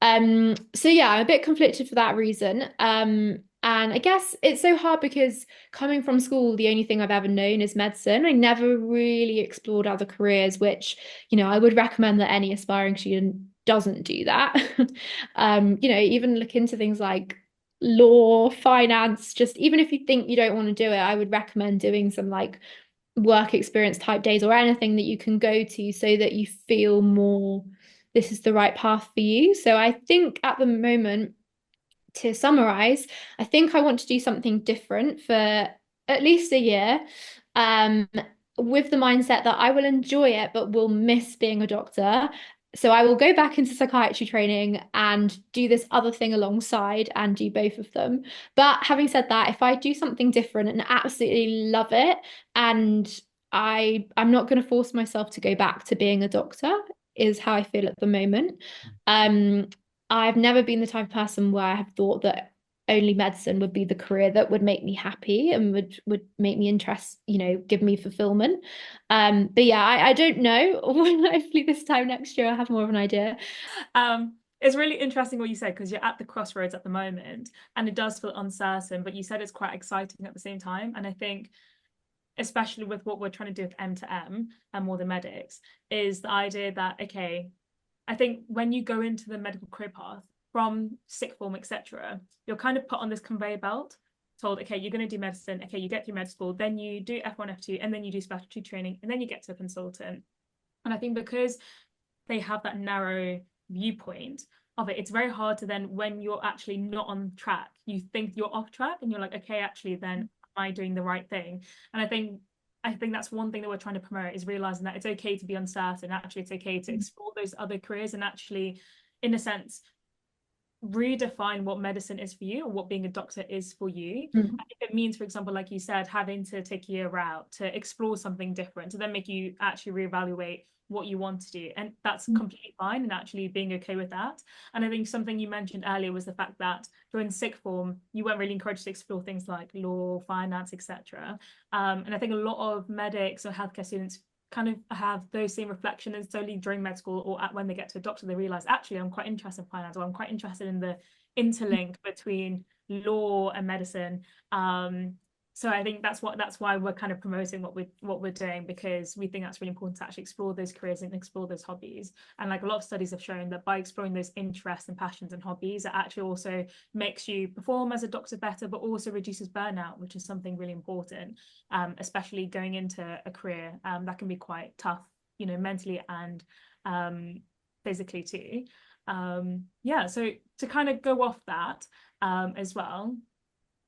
So yeah, I'm a bit conflicted for that reason. And I guess it's so hard because coming from school, the only thing I've ever known is medicine. I never really explored other careers, which, I would recommend that any aspiring student doesn't do that. Even look into things like law, finance, just even if you think you don't want to do it, I would recommend doing some like work experience type days or anything that you can go to so that you feel more this is the right path for you. So I think at the moment, to summarize, I think I want to do something different for at least a year, um, with the mindset that I will enjoy it, but will miss being a doctor. So I will go back into psychiatry training and do this other thing alongside and do both of them. But having said that, if I do something different and absolutely love it, and I'm not going to force myself to go back to being a doctor, is how I feel at the moment. Um, I've never been the type of person where I have thought that only medicine would be the career that would make me happy and would make me give me fulfillment. But yeah, I don't know. Hopefully this time next year I'll have more of an idea. It's really interesting what you said because you're at the crossroads at the moment and it does feel uncertain, but you said it's quite exciting at the same time. And I think especially with what we're trying to do with M to M and more the medics, is the idea that, okay, I think when you go into the medical career path from sixth form, etc., you're kind of put on this conveyor belt, told, okay, you're going to do medicine, okay, you get through med school, then you do F1, F2, and then you do specialty training, and then you get to a consultant. And I think because they have that narrow viewpoint of it, it's very hard to then, when you're actually not on track, you think you're off track and you're like, okay, actually, then am I doing the right thing? And I think that's one thing that we're trying to promote, is realizing that it's okay to be uncertain. Actually, it's okay to explore those other careers and actually, in a sense, redefine what medicine is for you or what being a doctor is for you. Mm. If it means, for example, like you said, having to take a year out to explore something different, to then make you actually reevaluate what you want to do, and that's completely fine, and actually being okay with that. And I think something you mentioned earlier was the fact that during sixth form you weren't really encouraged to explore things like law, finance, etc. And I think a lot of medics or healthcare students kind of have those same reflections, and solely during med school or when they get to a doctor they realize, actually, I'm quite interested in finance, or I'm quite interested in the interlink between law and medicine. So I think that's why we're kind of promoting what we're doing, because we think that's really important to actually explore those careers and explore those hobbies. And like a lot of studies have shown that by exploring those interests and passions and hobbies, it actually also makes you perform as a doctor better, but also reduces burnout, which is something really important, especially going into a career that can be quite tough, mentally and physically too. Yeah, so to kind of go off that as well,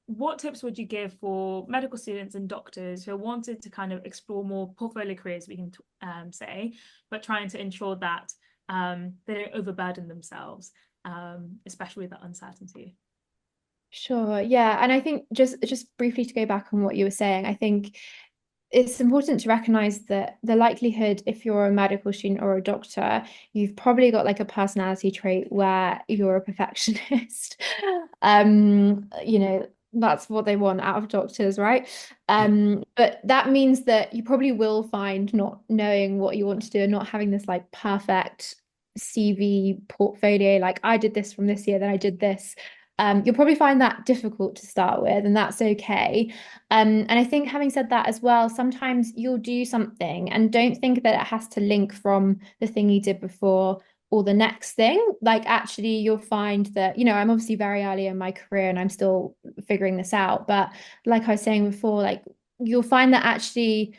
what tips would you give for medical students and doctors who wanted to kind of explore more portfolio careers, we can say, but trying to ensure that they don't overburden themselves, especially with that uncertainty? Sure. Yeah. And I think just briefly to go back on what you were saying, I think it's important to recognize that the likelihood, if you're a medical student or a doctor, you've probably got like a personality trait where you're a perfectionist. That's what they want out of doctors, right? But that means that you probably will find not knowing what you want to do and not having this like perfect CV portfolio, like I did this from this year, then I did this. You'll probably find that difficult to start with, and that's okay. And I think having said that as well, sometimes you'll do something and don't think that it has to link from the thing you did before or the next thing. Like actually you'll find that, I'm obviously very early in my career and I'm still figuring this out. But like I was saying before, like you'll find that actually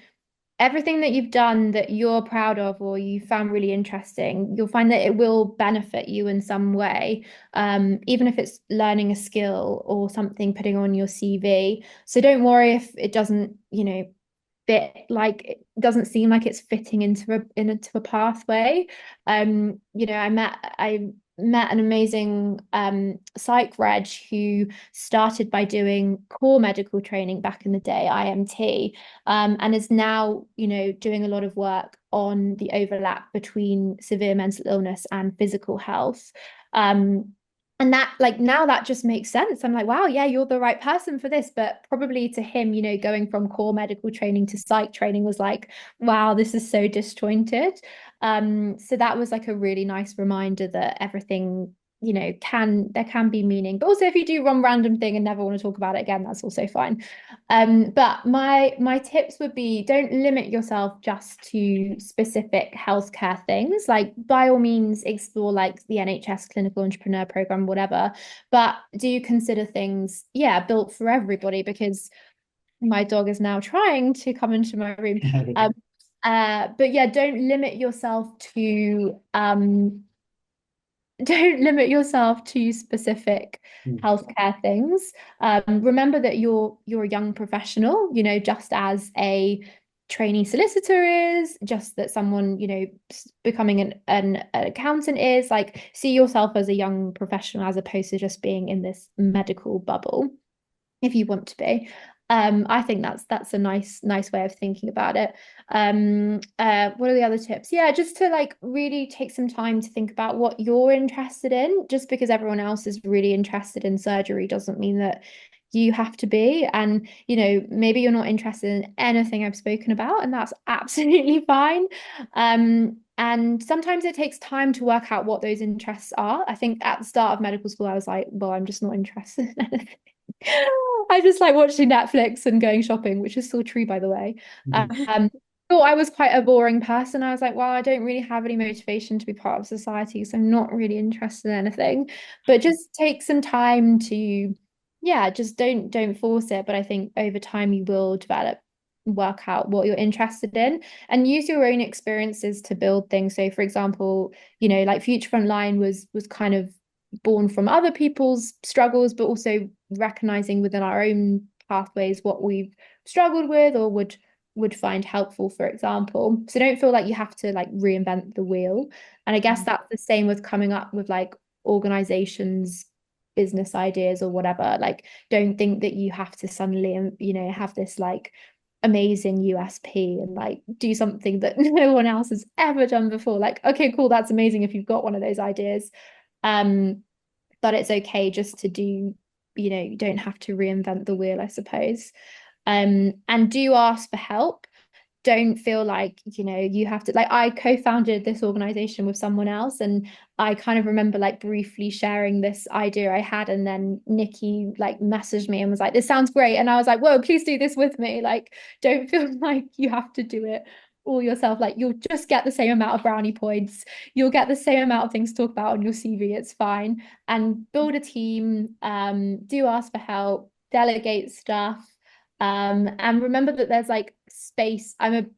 everything that you've done that you're proud of or you found really interesting, you'll find that it will benefit you in some way, even if it's learning a skill or something putting on your CV. So don't worry if it doesn't, fit, like it doesn't seem like it's fitting into a pathway. I met an amazing psych reg who started by doing core medical training back in the day, IMT, and is now, doing a lot of work on the overlap between severe mental illness and physical health. And that, like, now that just makes sense. I'm like, wow, yeah, you're the right person for this. But probably to him, going from core medical training to psych training was like, wow, this is so disjointed. So that was like a really nice reminder that everything, there can be meaning. But also if you do one random thing and never want to talk about it again, that's also fine. But my tips would be don't limit yourself just to specific healthcare things. Like by all means, explore like the NHS clinical entrepreneur program, whatever. But do consider things, yeah, built for everybody because my dog is now trying to come into my room. But yeah, don't limit yourself to specific Mm. healthcare things. Remember that you're a young professional, just as a trainee solicitor is, just that someone, becoming an accountant is. Like, see yourself as a young professional as opposed to just being in this medical bubble if you want to be. I think that's a nice way of thinking about it. What are the other tips? Yeah, just to like really take some time to think about what you're interested in. Just because everyone else is really interested in surgery doesn't mean that you have to be. And maybe you're not interested in anything I've spoken about, and that's absolutely fine. And sometimes it takes time to work out what those interests are. I think at the start of medical school, I was like, well, I'm just not interested in anything. I just like watching Netflix and going shopping, which is still true, by the way. Thought I was quite a boring person. I was like, well, I don't really have any motivation to be part of society, so I'm not really interested in anything. But just take some time to, yeah, just don't force it. But I think over time you will work out what you're interested in, and use your own experiences to build things. So, for example, like Future Frontline was kind of born from other people's struggles, but also recognizing within our own pathways what we've struggled with or would find helpful, for example. So don't feel like you have to like reinvent the wheel. And I guess that's the same with coming up with like organizations, business ideas or whatever. Like don't think that you have to suddenly, have this like amazing USP and like do something that no one else has ever done before. Like, okay, cool, that's amazing if you've got one of those ideas. Um, but it's okay just to do, you don't have to reinvent the wheel, I suppose. And do ask for help. Don't feel like, you have to, like, I co-founded this organization with someone else, and I kind of remember like briefly sharing this idea I had, and then Nikki like messaged me and was like, this sounds great. And I was like, whoa, please do this with me. Like, don't feel like you have to do it all yourself. Like, you'll just get the same amount of brownie points. You'll get the same amount of things to talk about on your CV. It's fine. And build a team, do ask for help, delegate stuff. And remember that there's like space. I'm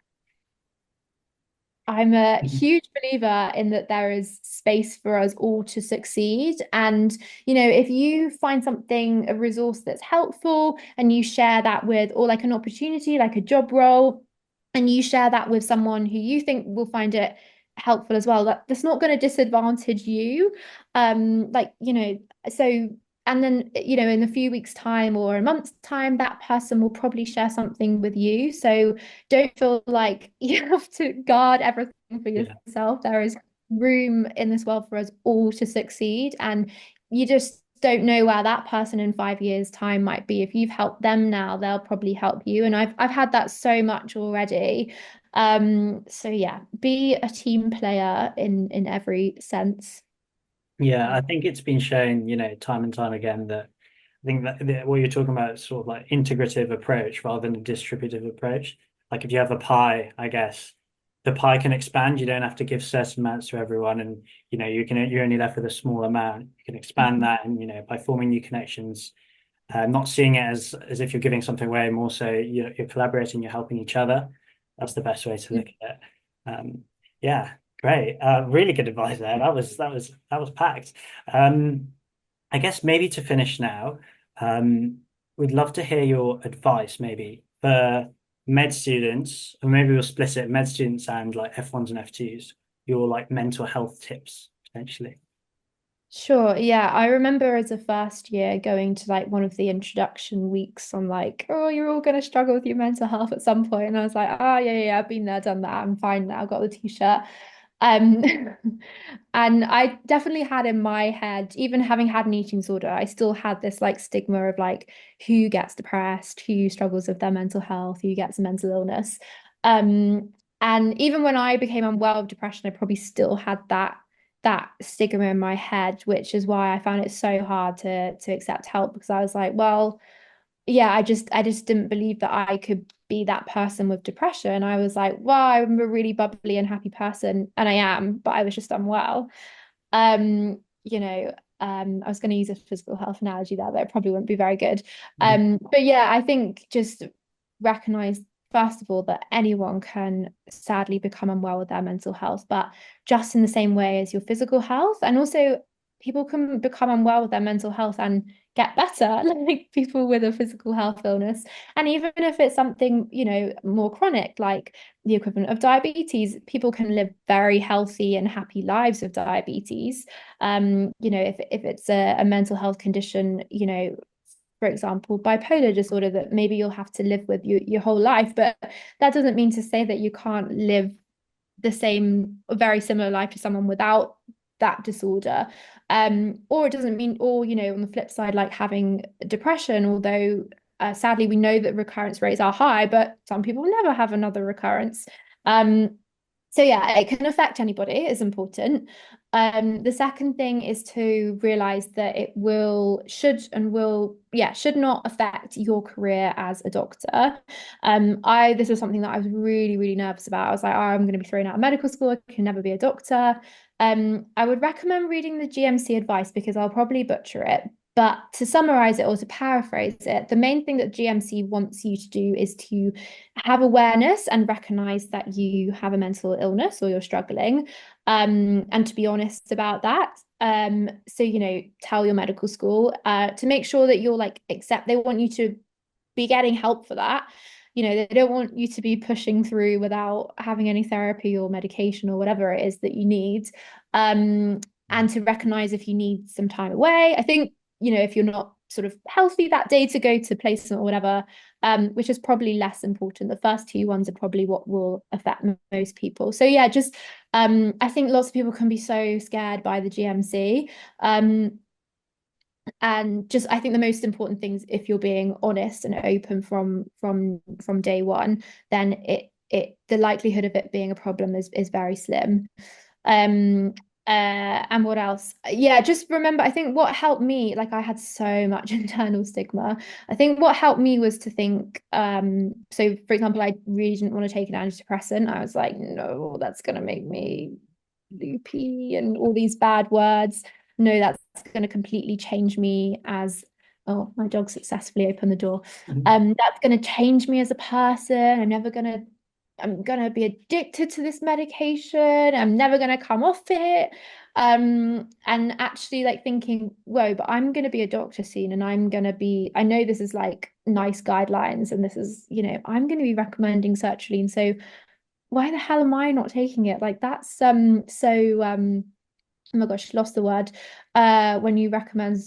a huge believer in that there is space for us all to succeed. And, if you find something, a resource that's helpful and you share that with, or like an opportunity, like a job role, and you share that with someone who you think will find it helpful as well, that's not going to disadvantage you. Like, so and then, in a few weeks' time or a month's time, that person will probably share something with you. So don't feel like you have to guard everything for Yeah. yourself. There is room in this world for us all to succeed. And you just don't know where that person in 5 years' time might be. If you've helped them now, they'll probably help you. And I've had that so much already. So yeah, be a team player in every sense. Yeah, I Yeah. think it's been shown, time and time again that I think that what you're talking about is sort of like integrative approach rather than a distributive approach. Like if you have a pie, I guess the pie can expand. You don't have to give certain amounts to everyone, and you're only left with a small amount. You can expand that, and by forming new connections, not seeing it as if you're giving something away, more so you're collaborating, you're helping each other. That's the best way to look at it. Yeah, great. Really good advice there. That was packed. Um, I guess maybe to finish now, we'd love to hear your advice maybe for med students, or maybe we'll split it, med students and like F1s and F2s, your like mental health tips potentially. Sure. Yeah. I remember as a first year going to like one of the introduction weeks on like, oh, you're all going to struggle with your mental health at some point. And I was like, oh, yeah, yeah, I've been there, done that. I'm fine now. Got the t-shirt. Um, and I definitely had in my head, even having had an eating disorder, I still had this like stigma of like who gets depressed, who struggles with their mental health, who gets a mental illness. Um, and even when I became unwell of depression, I probably still had that stigma in my head, which is why I found it so hard to accept help because I was like, well, yeah, I just didn't believe that I could be that person with depression. I was like, well, I'm a really bubbly and happy person, and I am, but I was just unwell. I was going to use a physical health analogy there, but it probably wouldn't be very good. Mhm. But yeah, I think just recognize first of all that anyone can sadly become unwell with their mental health, but just in the same way as your physical health, and also people can become unwell with their mental health and get better, like people with a physical health illness. And even if it's something, more chronic, like the equivalent of diabetes, people can live very healthy and happy lives with diabetes. If it's a mental health condition, for example, bipolar disorder that maybe you'll have to live with your whole life, but that doesn't mean to say that you can't live the same, very similar life to someone without that disorder. Or it doesn't mean, or, on the flip side, like having depression, although sadly we know that recurrence rates are high, but some people never have another recurrence. So yeah, it can affect anybody, it's important. The second thing is to realize that should not affect your career as a doctor. This was something that I was really, really nervous about. I was like, oh, I'm going to be thrown out of medical school. I can never be a doctor. I would recommend reading the GMC advice because I'll probably butcher it. But to summarize it or to paraphrase it, the main thing that GMC wants you to do is to have awareness and recognize that you have a mental illness or you're struggling, and to be honest about that. So, tell your medical school to make sure that you're like, they want you to be getting help for that. They don't want you to be pushing through without having any therapy or medication or whatever it is that you need. And to recognize if you need some time away. I think, if you're not sort of healthy that day to go to placement or whatever, which is probably less important. The first two ones are probably what will affect most people. So yeah, just I think lots of people can be so scared by the GMC. And just I think the most important things, if you're being honest and open from day one, then the likelihood of it being a problem is very slim. um and what else? Yeah, just remember, I think what helped me, like I had so much internal stigma. I think what helped me was to think, so for example, I really didn't want to take an antidepressant. I was like, no, that's gonna make me loopy and all these bad words. No, that's going to completely change me as, oh, my dog successfully opened the door. Mhm. That's going to change me as a person. I'm gonna be addicted to this medication. I'm never gonna come off it. And actually like thinking, whoa, but I'm gonna be a doctor soon, and I know this is like nice guidelines, and this is, I'm gonna be recommending sertraline. So why the hell am I not taking it? Like that's so oh my gosh, lost the word. When you recommend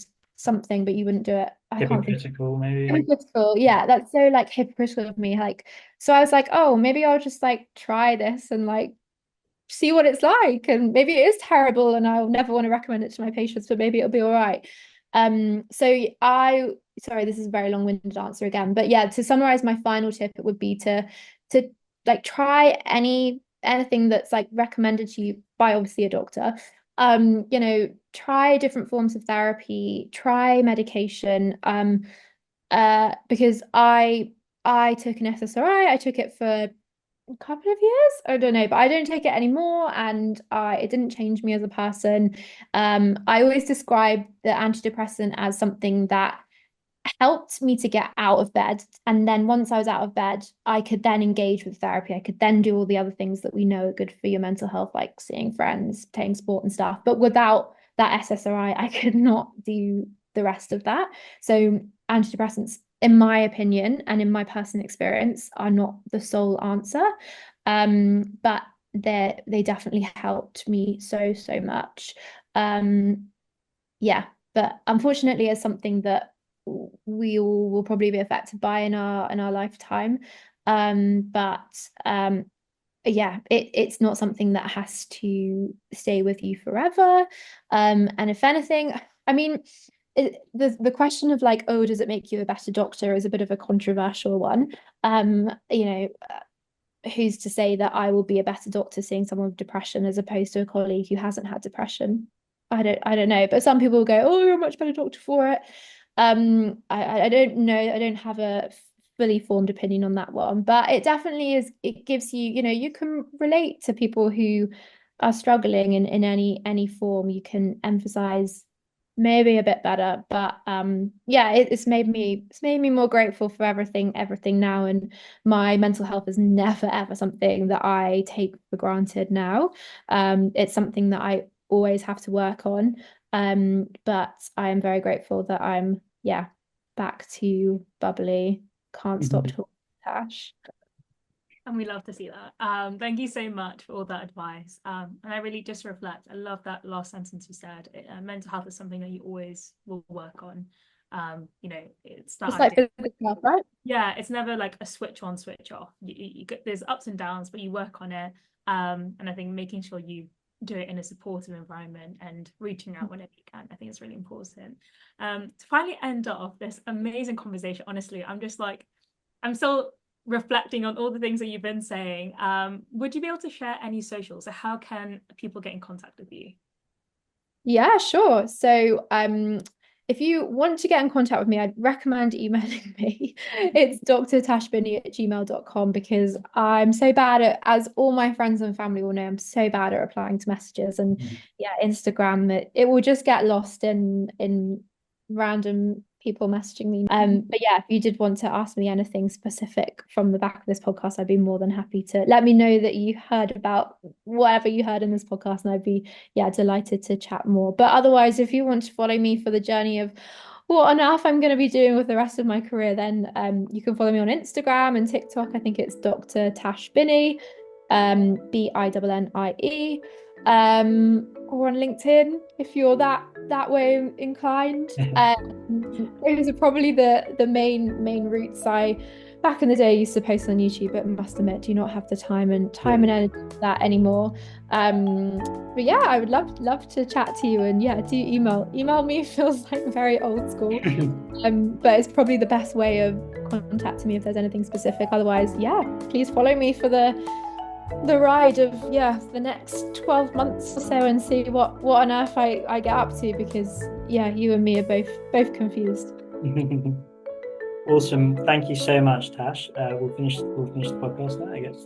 something, but you wouldn't do it. I can't think. Hypocritical, maybe. Hypocritical. Yeah, that's so like hypocritical of me. Like, so I was like, oh, maybe I'll just like try this and like see what it's like. And maybe it is terrible and I'll never want to recommend it to my patients, but maybe it'll be all right. So sorry, this is a very long-winded answer again. But yeah, to summarize my final tip, it would be to like try anything that's like recommended to you by obviously a doctor. Try different forms of therapy, try medication. Because I took an SSRI, I took it for a couple of years, I don't know, but I don't take it anymore, and it didn't change me as a person. I always describe the antidepressant as something that helped me to get out of bed. And then once I was out of bed, I could then engage with therapy. I could then do all the other things that we know are good for your mental health, like seeing friends, playing sport and stuff. But without that SSRI, I could not do the rest of that. So antidepressants, in my opinion and in my personal experience, are not the sole answer. But they definitely helped me so, so much. Yeah, but unfortunately, it's something that we all will probably be affected by in our lifetime. But yeah, it's not something that has to stay with you forever. And if anything, I mean, the question of like, oh, does it make you a better doctor is a bit of a controversial one. Who's to say that I will be a better doctor seeing someone with depression as opposed to a colleague who hasn't had depression? I don't know, but some people will go, oh, you're a much better doctor for it. I don't know. I don't have a fully formed opinion on that one, but it definitely is. It gives you, you can relate to people who are struggling in any form. You can emphasize maybe a bit better, but yeah, it's made me more grateful for everything now, and my mental health is never ever something that I take for granted now. It's something that I always have to work on. But I am very grateful that I'm, yeah, back to bubbly, can't stop talking to Tash. And we love to see that. Thank you so much for all that advice. And I really just reflect. I love that last sentence you said. Mental health is something that you always will work on. It's that Just like idea. physical health, right? Yeah, it's never like a switch on, switch off. There's ups and downs, but you work on it. And I think making sure you do it in a supportive environment and reaching out whenever you can, I think it's really important. To finally end off this amazing conversation, honestly, I'm still reflecting on all the things that you've been saying. Would you be able to share any socials? So how can people get in contact with you? Yeah, sure. So if you want to get in contact with me, I'd recommend emailing me. It's drtashbinnie@gmail.com, because I'm so bad at, as all my friends and family will know, I'm so bad at replying to messages. And yeah, Instagram, it will just get lost in random people messaging me. But yeah, if you did want to ask me anything specific from the back of this podcast, I'd be more than happy to let me know that you heard about whatever you heard in this podcast, and I'd be, yeah, delighted to chat more. But otherwise, if you want to follow me for the journey of what on earth I'm going to be doing with the rest of my career, then you can follow me on Instagram and TikTok. I think it's Dr. Tash Binnie, Binnie, or on LinkedIn if you're that way inclined. Those are probably the main routes. Back in the day, used to post on YouTube, but must admit, do not have the time and energy for that anymore. But yeah, I would love to chat to you, and yeah, do email me. Feels like very old school. But it's probably the best way of contacting me if there's anything specific. Otherwise, yeah, please follow me for the ride of the next 12 months or so, and see what on earth I get up to, because yeah, you and me are both confused. Awesome. Thank you so much, Tash. We'll finish the podcast now, I guess.